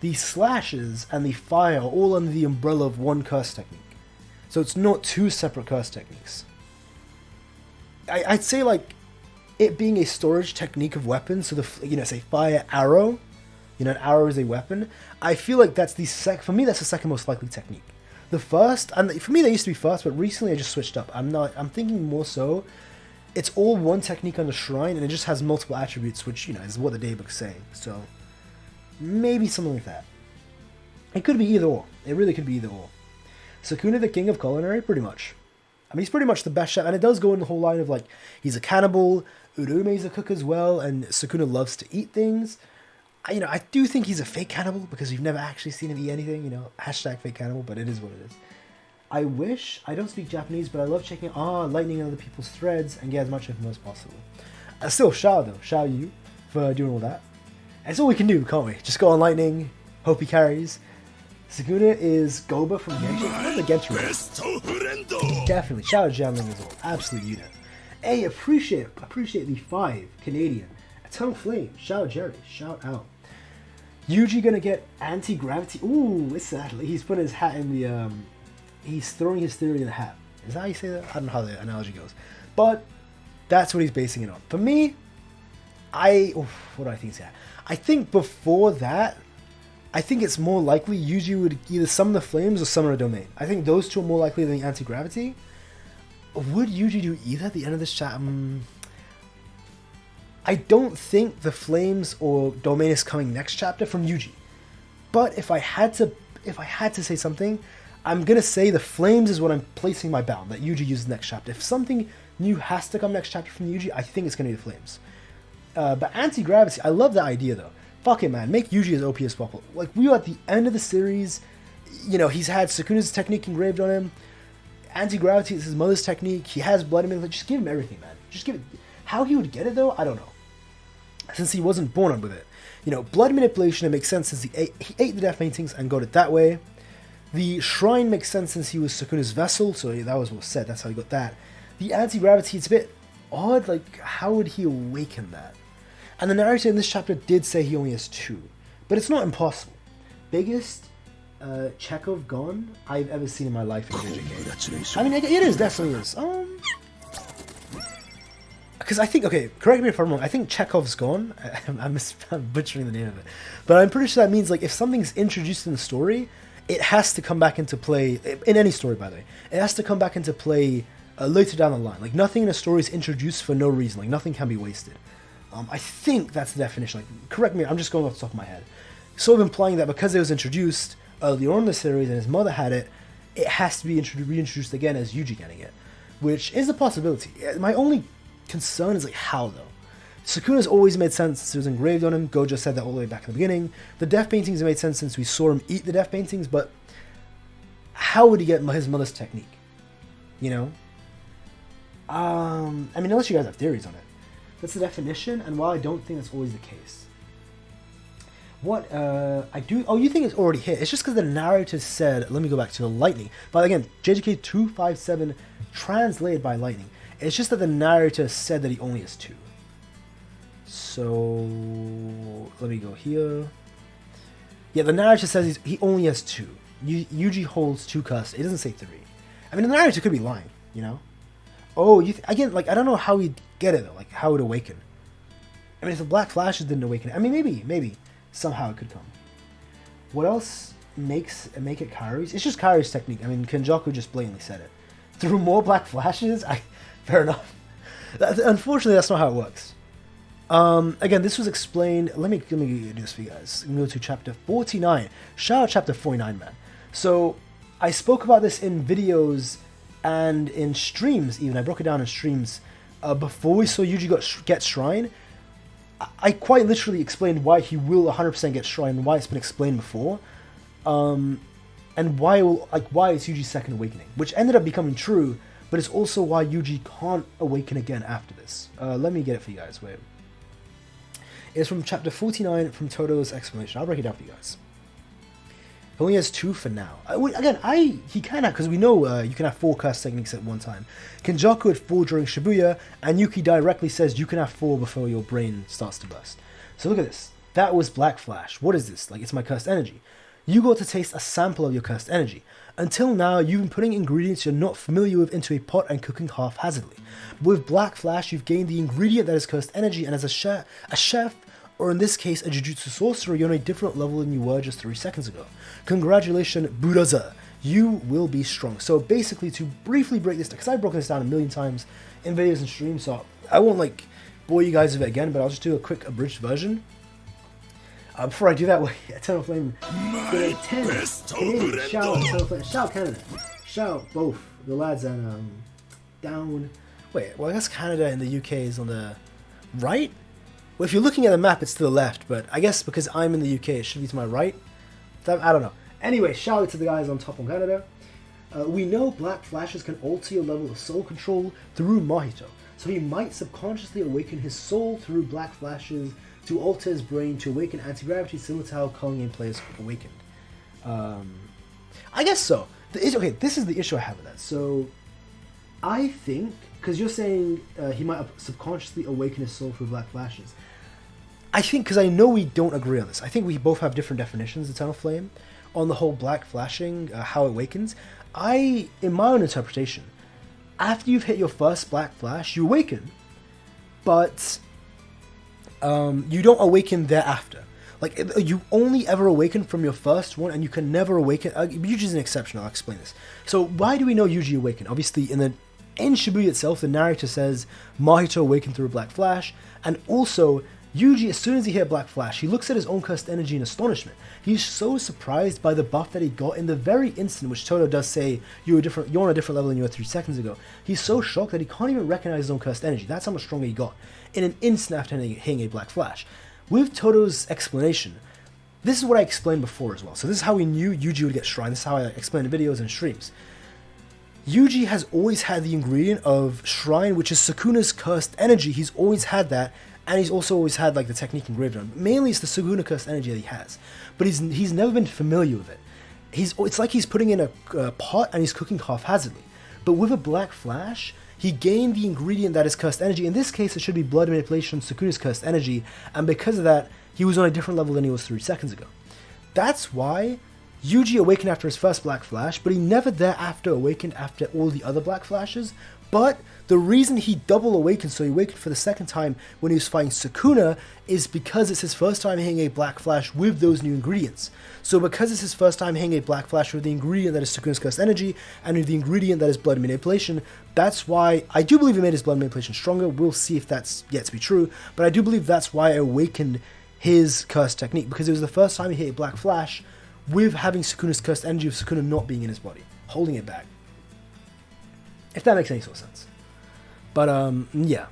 the slashes and the fire are all under the umbrella of one curse technique. So it's not two separate curse techniques. I'd say like it being a storage technique of weapons, so the, you know, say fire arrow, you know, an arrow is a weapon. I feel like that's the for me that's the second most likely technique. The first, and for me they used to be first, but recently I just switched up. I'm thinking more so it's all one technique on the shrine, and it just has multiple attributes, which, you know, is what the daybook's saying. So maybe something like that. It could be either or. It really could be either or. Sukuna, the king of culinary, pretty much. I mean, he's pretty much the best chef, and it does go in the whole line of, like, he's a cannibal, Urume's a cook as well, and Sukuna loves to eat things. I do think he's a fake cannibal, because we've never actually seen him eat anything, hashtag fake cannibal, but it is what it is. I don't speak Japanese, but I love checking lightning in other people's threads, and get as much info as possible. Still, shout you for doing all that. That's all we can do, can't we? Just go on lightning, hope he carries. Sukuna is Goba from Genshin. Definitely. Shout out Janling as well. Absolutely Yuta. Hey, appreciate the 5 Canadian. Eternal Flame. Shout out Jerry. Shout out. Yuji gonna get anti-gravity. Ooh, what's that? He's putting his hat in the he's throwing his theory in the hat. Is that how you say that? I don't know how the analogy goes. But that's what he's basing it on. For me, what do I think is that? I think before that, I think it's more likely Yuji would either summon the flames or summon a domain. I think those two are more likely than the anti-gravity. Would Yuji do either at the end of this chat? I don't think the flames or domain is coming next chapter from Yuji. But if I had to say something, I'm gonna say the flames is what I'm placing my bound that Yuji uses next chapter. If something new has to come next chapter from Yuji, I think it's gonna be the flames. But anti-gravity, I love that idea though. Fuck it, man. Make Yuji as OP as possible. Like, we are at the end of the series. He's had Sukuna's technique engraved on him. Anti-gravity is his mother's technique. He has blood in him. Just give him everything, man. Just give it. How he would get it, though, I don't know. Since he wasn't born up with it. Blood manipulation, it makes sense since he ate the death paintings and got it that way. The shrine makes sense since he was Sukuna's vessel, so that was what was said. That's how he got that. The anti-gravity, it's a bit odd. Like, how would he awaken that? And the narrator in this chapter did say he only has 2. But it's not impossible. Biggest Chekhov gon I've ever seen in my life in JJK. I mean, it is, definitely is. Because I think, okay, correct me if I'm wrong, I think Chekhov's gon, I'm butchering the name of it. But I'm pretty sure that means, like, if something's introduced in the story, it has to come back into play, in any story, by the way, it has to come back into play later down the line. Like, nothing in a story is introduced for no reason. Like, nothing can be wasted. I think that's the definition. Like, correct me, I'm just going off the top of my head. Sort of implying that because it was introduced earlier on in the series and his mother had it, it has to be reintroduced again as Yuji getting it, which is a possibility. My only concern is, like, how though? Sukuna's always made sense since it was engraved on him. Gojo said that all the way back in the beginning. The death paintings have made sense since we saw him eat the death paintings, but how would he get his mother's technique? I mean, unless you guys have theories on it. That's the definition, and while I don't think that's always the case. What, you think it's already hit. It's just because the narrative said, let me go back to the lightning. But again, JJK 257 translated by lightning. It's just that the narrator said that he only has 2. So, let me go here. Yeah, the narrator says he only has 2. Yuji holds 2 custs. It doesn't say 3. I mean, the narrator could be lying, Oh, again, like, I don't know how he'd get it, though. Like, how it would awaken. I mean, if the Black Flashes didn't awaken it, I mean, maybe, somehow it could come. What else make it Kairi's? It's just Kairi's technique. I mean, Kenjaku just blatantly said it. Through more Black Flashes? Fair enough. Unfortunately, that's not how it works. Again, this was explained. Let me do this for you guys. I'm going to go to chapter 49. Shout out chapter 49, man. So, I spoke about this in videos and in streams even. I broke it down in streams. Before we saw Yuji get Shrine, I quite literally explained why he will 100% get Shrine and why it's been explained before. And why it's Yuji's second awakening, which ended up becoming true, but it's also why Yuji can't awaken again after this. Let me get it for you guys, wait. It's from chapter 49 from Toto's explanation. I'll break it down for you guys. He only has 2 for now. He can have, because we know you can have 4 cast techniques at one time. Kenjaku had 4 during Shibuya, and Yuki directly says you can have 4 before your brain starts to burst. So look at this. That was Black Flash. What is this? Like, it's my cursed energy. You got to taste a sample of your cursed energy. Until now, you've been putting ingredients you're not familiar with into a pot and cooking haphazardly. With Black Flash, you've gained the ingredient that is cursed energy, and as a chef, or in this case, a Jujutsu sorcerer, you're on a different level than you were just 3 seconds ago. Congratulations, Budaza. You will be strong. So basically, to briefly break this down, because I've broken this down a million times in videos and streams, so I won't, like, bore you guys with it again, but I'll just do a quick abridged version. Before I do that, wait, Eternal Flame. My 10 best Canadian. of Shout out Red Eternal Flame. Shout out Canada. Shout out both the lads and down. Wait, well I guess Canada and the UK is on the right. Well, if you're looking at the map, it's to the left, but I guess because I'm in the UK, it should be to my right. I don't know. Anyway, shout out to the guys on top on Canada. We know black flashes can alter your level of soul control through Mahito, so he might subconsciously awaken his soul through black flashes to alter his brain to awaken anti-gravity, similar to how Culling Game players awakened. I guess so. Okay, this is the issue I have with that. So, I think, because you're saying he might have subconsciously awaken his soul through black flashes. I think, because I know we don't agree on this, I think we both have different definitions of Eternal Flame on the whole black flashing, how it awakens. In my own interpretation, after you've hit your first black flash, you awaken, but you don't awaken thereafter. Like, you only ever awaken from your first one, and you can never awaken. Yuji's an exception, I'll explain this. So, why do we know Yuji awakened? Obviously, in Shibuya itself, the narrator says Mahito awakened through a black flash, and also, Yuji, as soon as he hit a black flash, he looks at his own cursed energy in astonishment. He's so surprised by the buff that he got in the very instant which Toto does say, you're on a different level than you were 3 seconds ago. He's so shocked that he can't even recognize his own cursed energy. That's how much stronger he got in an instant after hitting a black flash. With Toto's explanation, this is what I explained before as well. So this is how we knew Yuji would get Shrine. This is how I explain in videos and streams. Yuji has always had the ingredient of Shrine, which is Sukuna's cursed energy. He's always had that, and he's also always had like the technique engraved on him. Mainly it's the Sukuna cursed energy that he has, but he's never been familiar with it. It's like he's putting in a pot and he's cooking haphazardly. But with a black flash, he gained the ingredient that is cursed energy. In this case, it should be blood manipulation, Sukuna's cursed energy, and because of that, he was on a different level than he was 3 seconds ago. That's why Yuji awakened after his first black flash, but he never thereafter awakened after all the other black flashes. But the reason he double awakened, so he awakened for the second time when he was fighting Sukuna, is because it's his first time hitting a black flash with those new ingredients. So because it's his first time hitting a black flash with the ingredient that is Sukuna's cursed energy, and with the ingredient that is blood manipulation, that's why I do believe he made his blood manipulation stronger. We'll see if that's yet to be true, but I do believe that's why I awakened his cursed technique, because it was the first time he hit a black flash with having Sukuna's cursed energy of Sukuna not being in his body, holding it back. If that makes any sort of sense. But, yeah.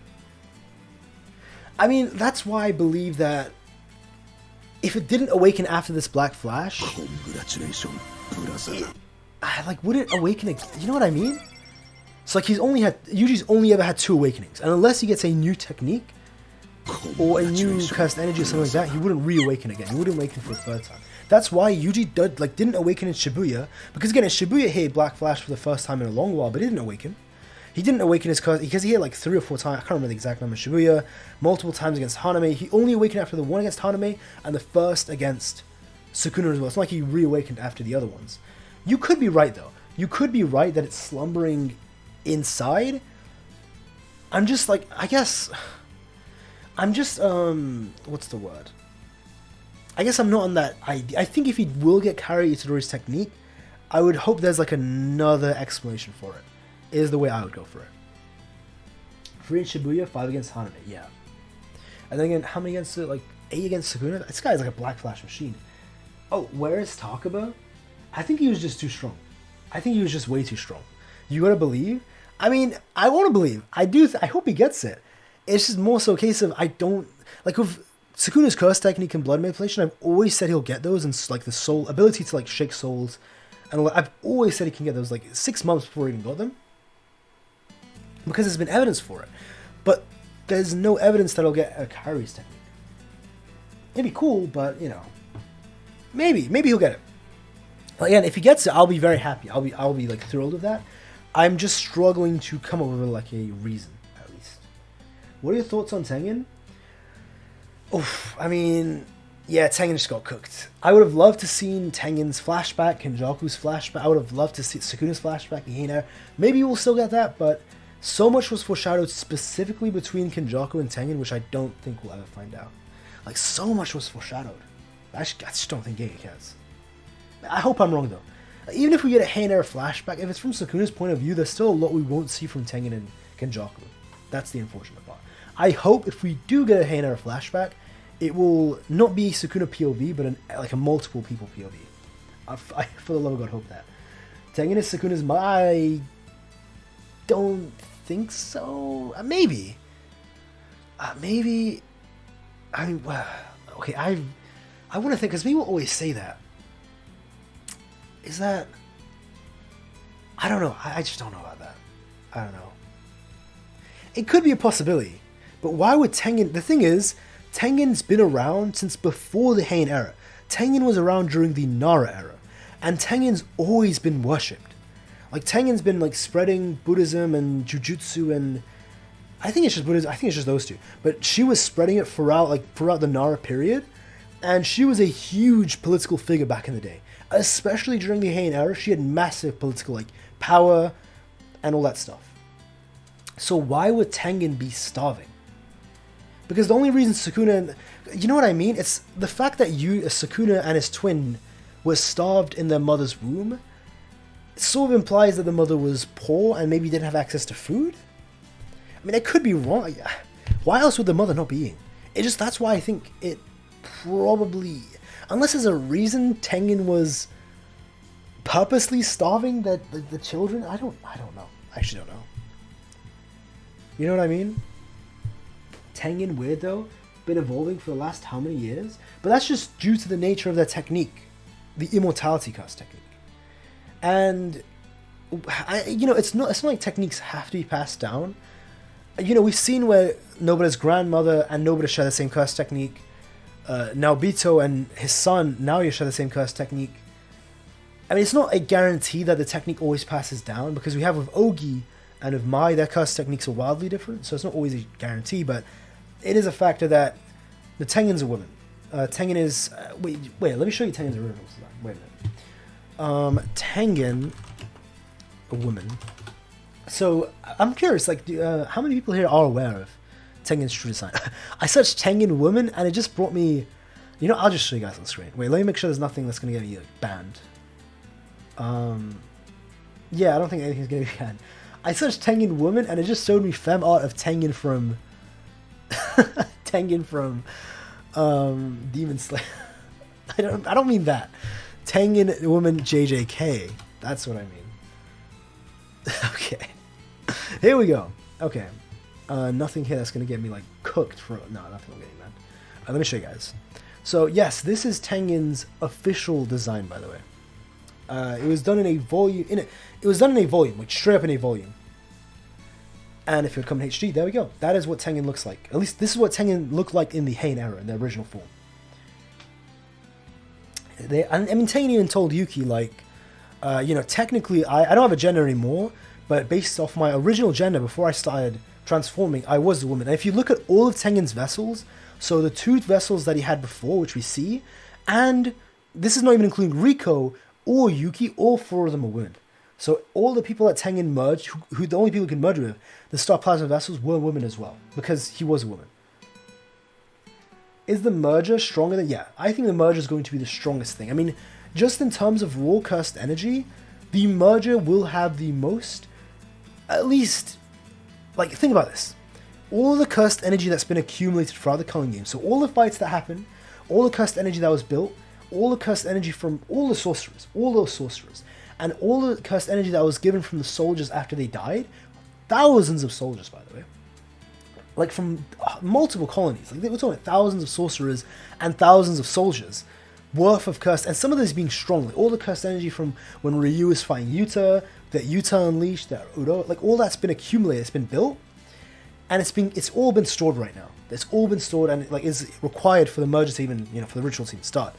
I mean, that's why I believe that if it didn't awaken after this black flash, would it awaken again? You know what I mean? It's like Yuji's only ever had 2 awakenings, and unless he gets a new technique, or a new cursed energy or something like that, he wouldn't reawaken again. He wouldn't awaken for a third time. That's why Yuji didn't awaken in Shibuya, because again, in Shibuya he hit Black Flash for the first time in a long while, but he didn't awaken. He didn't awaken his curse, because he hit like 3 or 4 times, I can't remember the exact number, Shibuya, multiple times against Haname. He only awakened after the one against Haname, and the first against Sukuna as well. It's not like he reawakened after the other ones. You could be right though. You could be right that it's slumbering inside. I'm just, what's the word? I guess I'm not on that idea. I think if he will get carry Itadori's technique, I would hope there's like another explanation for it. Is the way I would go for it. 3 in Shibuya, 5 against Haname, yeah. And then again, how many against 8 against Sukuna? This guy is like a Black Flash machine. Oh, where is Takaba? I think he was just too strong. I think he was just way too strong. You gotta believe. I mean, I want to believe. I do. I hope he gets it. It's just more so a case of I don't like with Sukuna's curse technique and blood manipulation. I've always said he'll get those, and like the soul ability to like shake souls, and I've always said he can get those like 6 months before he even got them, because there's been evidence for it. But there's no evidence that he'll get a Kyrie's technique. It'd be cool, but you know, maybe he'll get it. Again, if he gets it, I'll be very happy. I'll be like thrilled with that. I'm just struggling to come up with like a reason, at least. What are your thoughts on Tengen? Oof, I mean, yeah, Tengen just got cooked. I would have loved to seen Tengen's flashback, Kenjaku's flashback. I would have loved to see Sukuna's flashback in Heian Era. Maybe we'll still get that, but so much was foreshadowed specifically between Kenjaku and Tengen, which I don't think we'll ever find out. Like, so much was foreshadowed. I just don't think JJK has. I hope I'm wrong, though. Even if we get a Heian Era flashback, if it's from Sukuna's point of view, there's still a lot we won't see from Tengen and Kenjaku. That's the unfortunate part. I hope if we do get a Heian Era flashback, it will not be Sukuna POV, but like a multiple people POV. I for the love of God, hope that. Tengen is Sukuna's mother? I don't think so. Maybe. Maybe. I mean, okay, I want to think, because people always say that. Is that... I don't know. I just don't know about that. I don't know. It could be a possibility. But why would Tengen... The thing is, Tengen's been around since before the Heian era. Tengen was around during the Nara era. And Tengen's always been worshipped. Like, Tengen's been, like, spreading Buddhism and Jujutsu and... I think it's just Buddhism. I think it's just those two. But she was spreading it throughout the Nara period. And she was a huge political figure back in the day. Especially during the Heian era, she had massive political, like, power and all that stuff. So why would Tengen be starving? Because the only reason Sukuna... You know what I mean? It's the fact that Sukuna and his twin were starved in their mother's womb. It sort of implies that the mother was poor and maybe didn't have access to food. I mean, it could be wrong. Why else would the mother not be eating? That's why I think it probably... Unless there's a reason Tengen was purposely starving the children. I don't know. I actually don't know. You know what I mean? Tengen, weird though, been evolving for the last how many years? But that's just due to the nature of their technique. The immortality curse technique. And, it's not like techniques have to be passed down. We've seen where Nobita's grandmother and Nobita share the same curse technique. Naobito and his son Naoya share the same curse technique. I mean, it's not a guarantee that the technique always passes down, because we have with Ogi and with Mai, their curse techniques are wildly different, so it's not always a guarantee, but it is a factor that the Tengen's a woman. Tengen is... wait, let me show you Tengen's originals. Wait a minute. Tengen, a woman. So, I'm curious, like, how many people here are aware of Tengen's true design? I searched Tengen woman, and it just brought me... I'll just show you guys on the screen. Wait, let me make sure there's nothing that's going to get me banned. Yeah, I don't think anything's going to be banned. I searched Tengen woman, and it just showed me fem art of Tengen from... Tengen from... Demon Slayer. I don't mean that. Tengen woman JJK. That's what I mean. Okay. Here we go. Okay. Nothing here that's going to get me, like, cooked for... No, nothing will get me mad. Let me show you guys. So, yes, this is Tengen's official design, by the way. It was done in a volume... It was done in a volume, like, straight up in a volume. And if it would come in HD, there we go. That is what Tengen looks like. At least this is what Tengen looked like in the Heian era, in the original form. Tengen even told Yuki, like, technically, I don't have a gender anymore, but based off my original gender before I started transforming, I was a woman. And if you look at all of Tengen's vessels, so the two vessels that he had before, which we see, and this is not even including Riko or Yuki, all four of them are women. So all the people that Tengen merged, who the only people he could merge with, the Star Plasma vessels, were women as well, because he was a woman. Is the merger stronger than... Yeah, I think the merger is going to be the strongest thing. I mean, just in terms of raw cursed energy, the merger will have the most... At least... Like, think about this. All the cursed energy that's been accumulated throughout the Culling game, so all the fights that happened, all the cursed energy that was built, all the cursed energy from all those sorcerers, and all the cursed energy that was given from the soldiers after they died, thousands of soldiers, by the way, like from multiple colonies, like we're talking thousands of sorcerers and thousands of soldiers worth of cursed, and some of those being strong, like all the cursed energy from when Ryu was fighting Yuta, that Yuta unleashed, that Udo, like all that's been accumulated, it's been built, and it's all been stored right now. It's all been stored, and like is required for the merger to even, for the ritual to even start.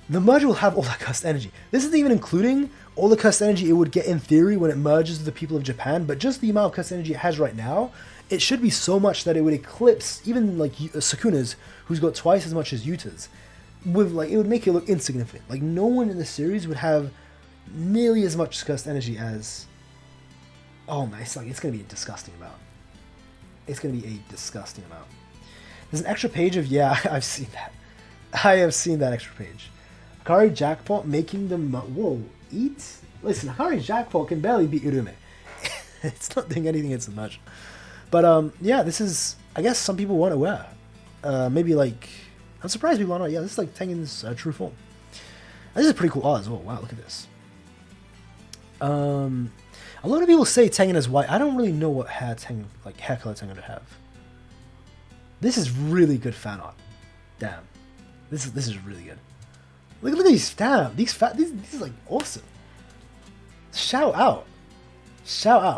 The merger will have all that cursed energy. This isn't even including all the cursed energy it would get in theory when it merges with the people of Japan, but just the amount of cursed energy it has right now, it should be so much that it would eclipse even like Sukuna's, who's got twice as much as Yuta's. With like, it would make it look insignificant. Like no one in the series would have nearly as much cursed energy as... Oh man, it's gonna be a disgusting amount. It's gonna be a disgusting amount. There's an extra page of... Yeah, I've seen that. I have seen that extra page. Hikari Jackpot making them... Whoa, eat? Listen, Hikari Jackpot can barely beat Urume. It's not doing anything against the merger. But, yeah, this is... I guess some people weren't aware. Maybe like, I'm surprised people are not. Yeah, this is like Tengen's true form. This is pretty cool art as well. Wow, look at this. A lot of people say Tengen is white. I don't really know what hair color Tengen would have. This is really good fan art. Damn, this is really good. Look at these. Damn, these are like awesome. Shout out.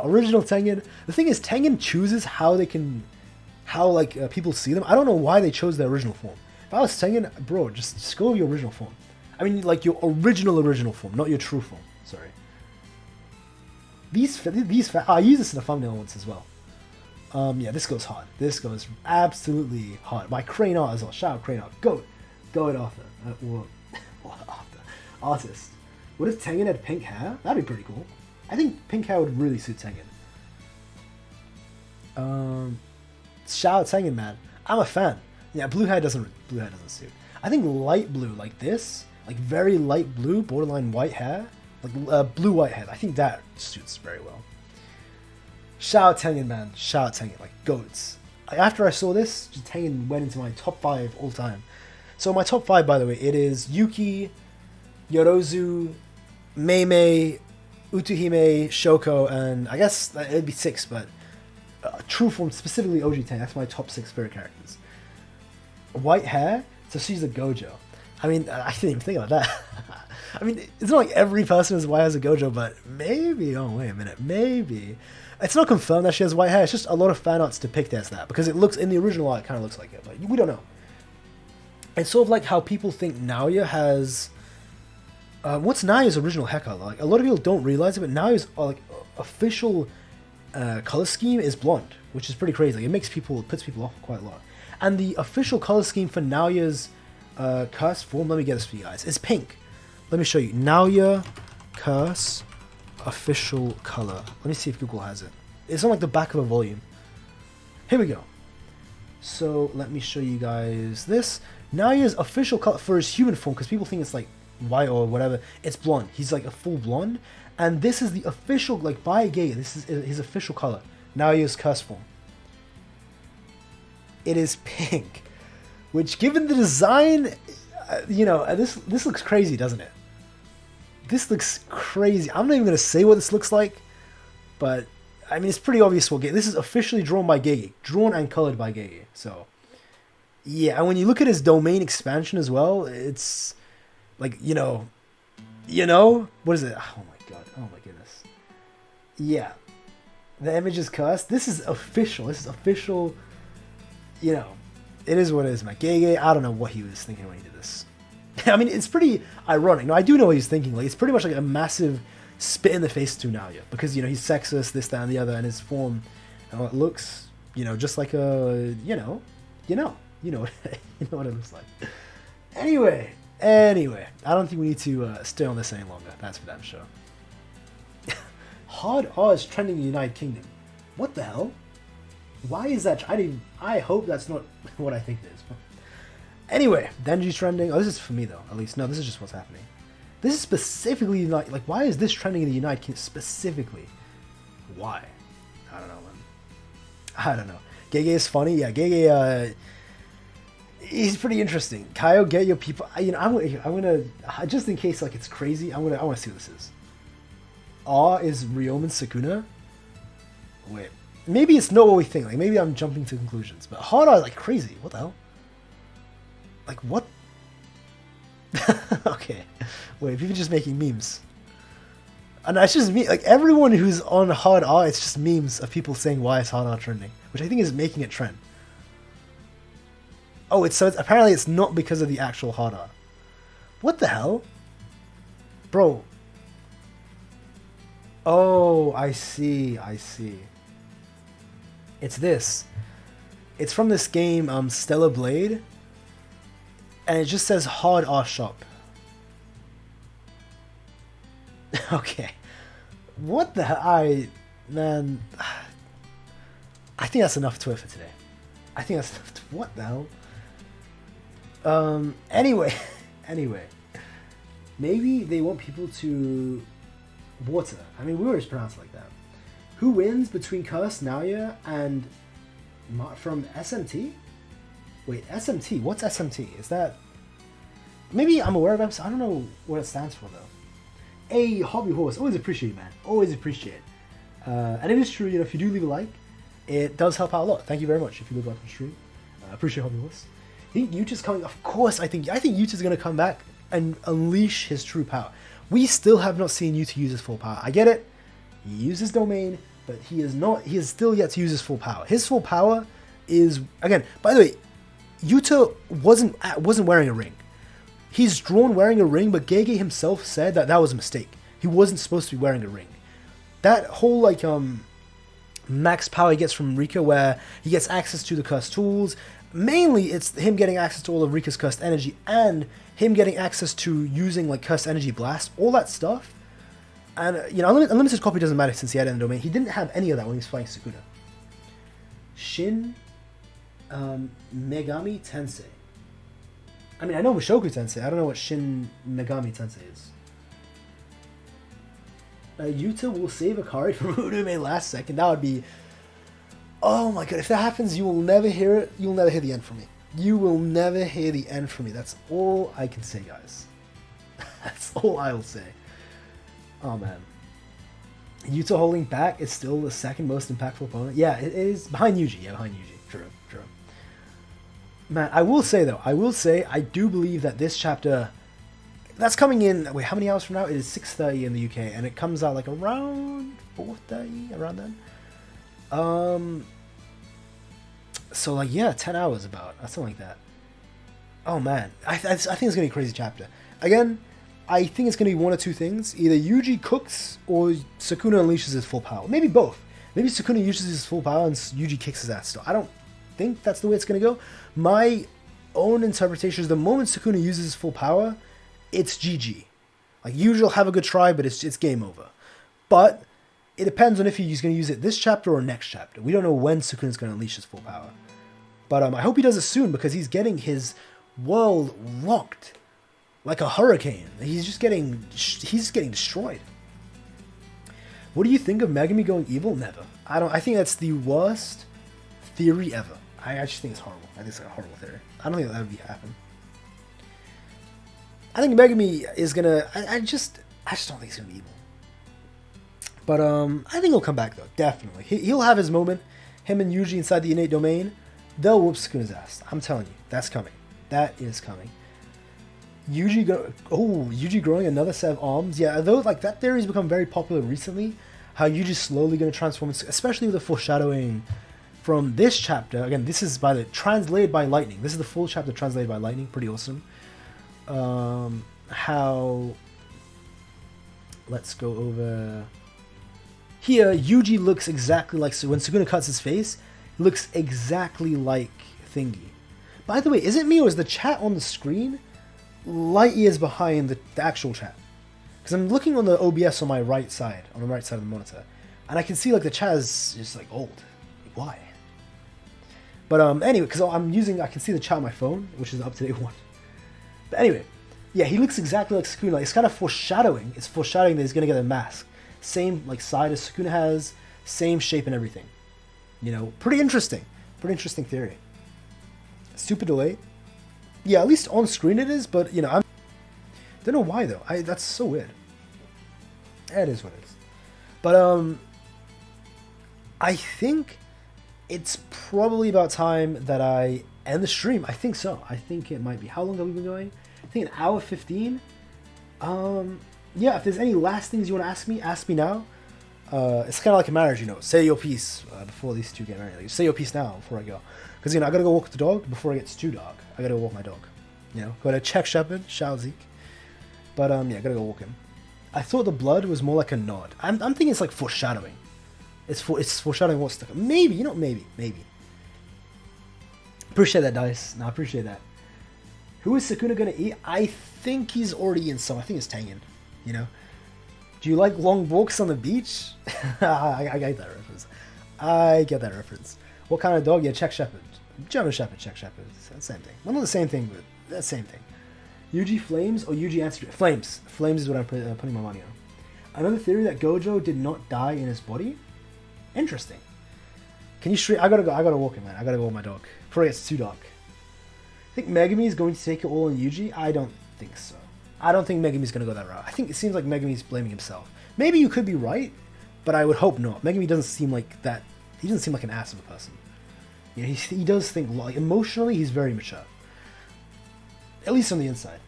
Original Tengen. The thing is, Tengen chooses how people see them. I don't know why they chose their original form. If I was Tengen, bro, just go with your original form. I mean, like your original form, not your true form. Sorry. I use this in a thumbnail once as well. Yeah, this goes hard. This goes absolutely hard. My Crane art as well. Shout out Crane art. Go it, Arthur. Artist. What if Tengen had pink hair? That'd be pretty cool. I think pink hair would really suit Tengen. Shout out Tengen, man. I'm a fan. Yeah, blue hair doesn't suit. I think light blue like this, like very light blue, borderline white hair, like blue white hair. I think that suits very well. Shout out Tengen, man. Shout out Tengen, like goats. After I saw this, Tengen went into my top 5 all time. So my top 5, by the way, it is Yuki, Yorozu, Meimei, Utuhime, Shoko, and I guess it'd be 6, but true form, specifically OG Tengen. That's my top 6 favorite characters. White hair, so she's a Gojo. I mean, I didn't even think about that. I mean, it's not like every person is white as a Gojo, but maybe. Oh, wait a minute. Maybe. It's not confirmed that she has white hair. It's just a lot of fan arts depict as that because it looks in the original art. It kind of looks like it, but we don't know. It's sort of like how people think Naoya has. What's Naoya's original hair color? Like a lot of people don't realize it, but Naoya's official color scheme is blonde, which is pretty crazy. Like, it puts people off quite a lot. And the official color scheme for Naoya's curse form, let me get this for you guys, is pink. Let me show you. Naoya curse official color. Let me see if Google has it. It's on like the back of a volume. Here we go. So let me show you guys this. Naoya's official color for his human form, because people think it's like white or whatever. It's blonde. He's like a full blonde. And this is the official, like by Gege, this is his official color. Naoya's curse form. It is pink. Which, given the design, this looks crazy, doesn't it? This looks crazy. I'm not even going to say what this looks like, but I mean, it's pretty obvious what Gege. This is officially drawn by Gege. Drawn and colored by Gege. So, yeah, and when you look at his domain expansion as well, it's like, what is it? Oh my god. Oh my goodness. Yeah. The image is cursed. This is official. It is what it is, man. Gege, I don't know what he was thinking when he did this. I mean, it's pretty ironic. No, I do know what he's thinking. Like, it's pretty much like a massive spit in the face to Naoya. Because, he's sexist, this, that, and the other, and his form, it looks, just like a, you know what it looks like. Anyway, I don't think we need to stay on this any longer. That's for damn sure. Hard R is trending in the United Kingdom. What the hell? Why is that? I hope that's not what I think it is. Anyway, Denji's trending. Oh, this is for me though. At least, no, this is just what's happening. This is specifically like why is this trending in the United Kingdom specifically? Why? I don't know, man. I don't know. Gege is funny. Yeah, Gege. He's pretty interesting. Kaio, get your people. I'm gonna just in case like it's crazy. I want to see what this is. R is Ryomen Sukuna. Wait. Maybe it's not what we think. Like, maybe I'm jumping to conclusions. But hard R is like crazy. What the hell? Like, what? Okay. Wait, people are just making memes. And it's just me. Like, everyone who's on hard R, it's just memes of people saying why is hard R trending. Which I think is making it trend. Oh, apparently it's not because of the actual hard R. What the hell? Bro. Oh, I see. It's this. It's from this game, Stellar Blade. And it just says Hard R Shop. Okay. What the hell? Man. I think that's enough Twitter for today. What the hell? Anyway. Maybe they want people to water. I mean, we always pronounce it like that. Who wins between Curse, Naoya, and from SMT? Wait, SMT? What's SMT? Is that... Maybe I'm aware of it. I don't know what it stands for, though. Hey, Hobby Horse. Always appreciate it, man. Always appreciate it. And it is true, you know, if you do leave a like, it does help out a lot. Thank you very much if you leave a like on the stream. I appreciate Hobby Horse. I think Yuta's coming... Of course, I think Yuta's going to come back and unleash his true power. We still have not seen Yuta use his full power. I get it. He uses domain, but he is still yet to use his full power. His full power is... Again, by the way, Yuta wasn't wearing a ring. He's drawn wearing a ring, but Gege himself said that was a mistake. He wasn't supposed to be wearing a ring. That whole, like, max power he gets from Rika, where he gets access to the cursed tools, mainly it's him getting access to all of Rika's cursed energy, and him getting access to using, like, cursed energy blast, all that stuff. And, you know, unlimited copy doesn't matter since he had it in the domain. He didn't have any of that when he was fighting Sukuna. Shin Megami Tensei. I mean, I know Mushoku Tensei. I don't know what Shin Megami Tensei is. Yuta will save a card from Urume last second. That would be... Oh my god, if that happens, you will never hear it. You'll never hear the end from me. You will never hear the end from me. That's all I can say, guys. That's all I will say. Oh, man. Yuta holding back is still the second most impactful opponent. Yeah, it is. Behind Yuji. Yeah, behind Yuji. True. Man, I will say, though, I do believe that this chapter... That's coming in... Wait, how many hours from now? It is 6:30 in the UK, and it comes out, like, around 4:30, around then. So, like, yeah, 10 hours about. Something like that. Oh, man. I think it's going to be a crazy chapter. Again, I think it's going to be one of two things. Either Yuji cooks, or Sukuna unleashes his full power. Maybe both. Maybe Sukuna uses his full power, and Yuji kicks his ass still. I don't think that's the way it's going to go. My own interpretation is the moment Sukuna uses his full power, it's GG. Like, Yuji will have a good try, but it's game over. But it depends on if he's going to use it this chapter or next chapter. We don't know when Sukuna's going to unleash his full power. But I hope he does it soon, because he's getting his world rocked like a hurricane. He's getting destroyed. What do you think of Megami going evil? Never. I think that's the worst theory ever. I just think it's horrible. I think it's like a horrible theory. I don't think that would happen. I think Megami is gonna... I just don't think he's gonna be evil. But I think he'll come back, though. Definitely. He'll have his moment. Him and Yuji inside the innate domain. They'll whoop Sukuna's ass. I'm telling you. That's coming. That is coming. Yuji growing another set of arms. Yeah, though, like, that theory's become very popular recently. How Yuji's slowly going to transform, especially with the foreshadowing from this chapter. Again, this is translated by Lightning. This is the full chapter translated by Lightning. Pretty awesome. How... Let's go over... Here, Yuji looks exactly like... So when Sukuna cuts his face, he looks exactly like Thingy. By the way, is it me or is the chat on the screen light years behind the actual chat? Because I'm looking on the OBS on the right side of the monitor, and I can see, like, the chat is just, like, old. Like, why? But anyway, because I can see the chat on my phone, which is the up-to-date one. But anyway, yeah, he looks exactly like Sukuna. It's kind of foreshadowing. It's foreshadowing that he's gonna get a mask, same like side as Sukuna has, same shape and everything. You know, pretty interesting theory. Super delayed. Yeah, at least on screen it is, but, you know, don't know why, though. That's so weird. It is what it is. But, I think it's probably about time that I end the stream. I think so. I think it might be. How long have we been going? I think an hour 15. Yeah, if there's any last things you want to ask me now. It's kind of like a marriage, you know. Say your piece before these two get married. Like, say your piece now before I go. Because, you know, I gotta go walk the dog before it gets too dark. I gotta go walk my dog. You know, gotta check Shepherd, shout Zeke. But, yeah, I gotta go walk him. I thought the blood was more like a nod. I'm thinking it's like foreshadowing. It's foreshadowing what's to come. Maybe, you know, maybe. Appreciate that, Dice. No, I appreciate that. Who is Sukuna gonna eat? I think he's already in some. I think it's Tengen. You know? Do you like long walks on the beach? I get that reference. What kind of dog? Yeah, Czech Shepherd. German Shepherd, Czech Shepherd. Same thing. Well, not the same thing, but that's the same thing. Yuji Flames or Yuji Answer? Flames. Flames is what I'm putting my money on. Another theory that Gojo did not die in his body? Interesting. Can you stream? I gotta walk him, man. I gotta go with my dog before it gets too dark. think Megumi is going to take it all on Yuji. I don't think so. I don't think Megumi's going to go that route. I think it seems like Megumi's blaming himself. Maybe you could be right, but I would hope not. Megumi doesn't seem like that. He doesn't seem like an ass of a person. You know, he does think, like, emotionally, he's very mature. At least on the inside.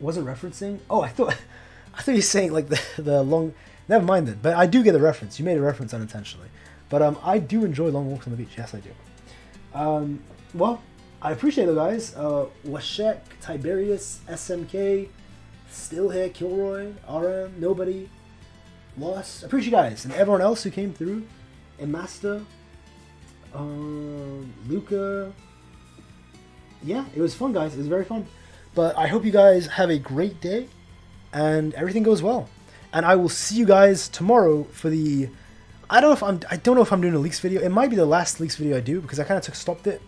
Wasn't referencing? Oh, I thought you were saying, like, the long... Never mind then. But I do get the reference. You made a reference unintentionally. But I do enjoy long walks on the beach. Yes, I do. Well, I appreciate it, guys. Washek, Tiberius, SMK, Still here, Kilroy, RM, Nobody, Lost. I appreciate you guys. And everyone else who came through. And Master, Luca. Yeah, it was fun, guys. It was very fun. But I hope you guys have a great day. And everything goes well. And I will see you guys tomorrow for the... I don't know if I'm doing a leaks video. It might be the last leaks video I do because I kind of stopped it.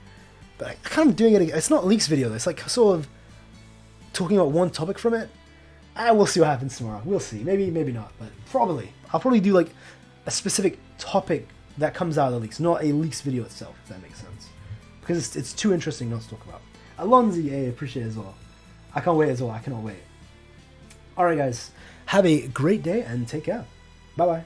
But I kind of doing it again. It's not a leaks video though. It's like sort of talking about one topic from it. And we'll see what happens tomorrow. We'll see. Maybe not. But probably. I'll probably do like a specific topic that comes out of the leaks. Not a leaks video itself, if that makes sense. Because it's too interesting not to talk about. Alonzi, I appreciate it as well. I can't wait as well. I cannot wait. Alright guys. Have a great day and take care. Bye bye.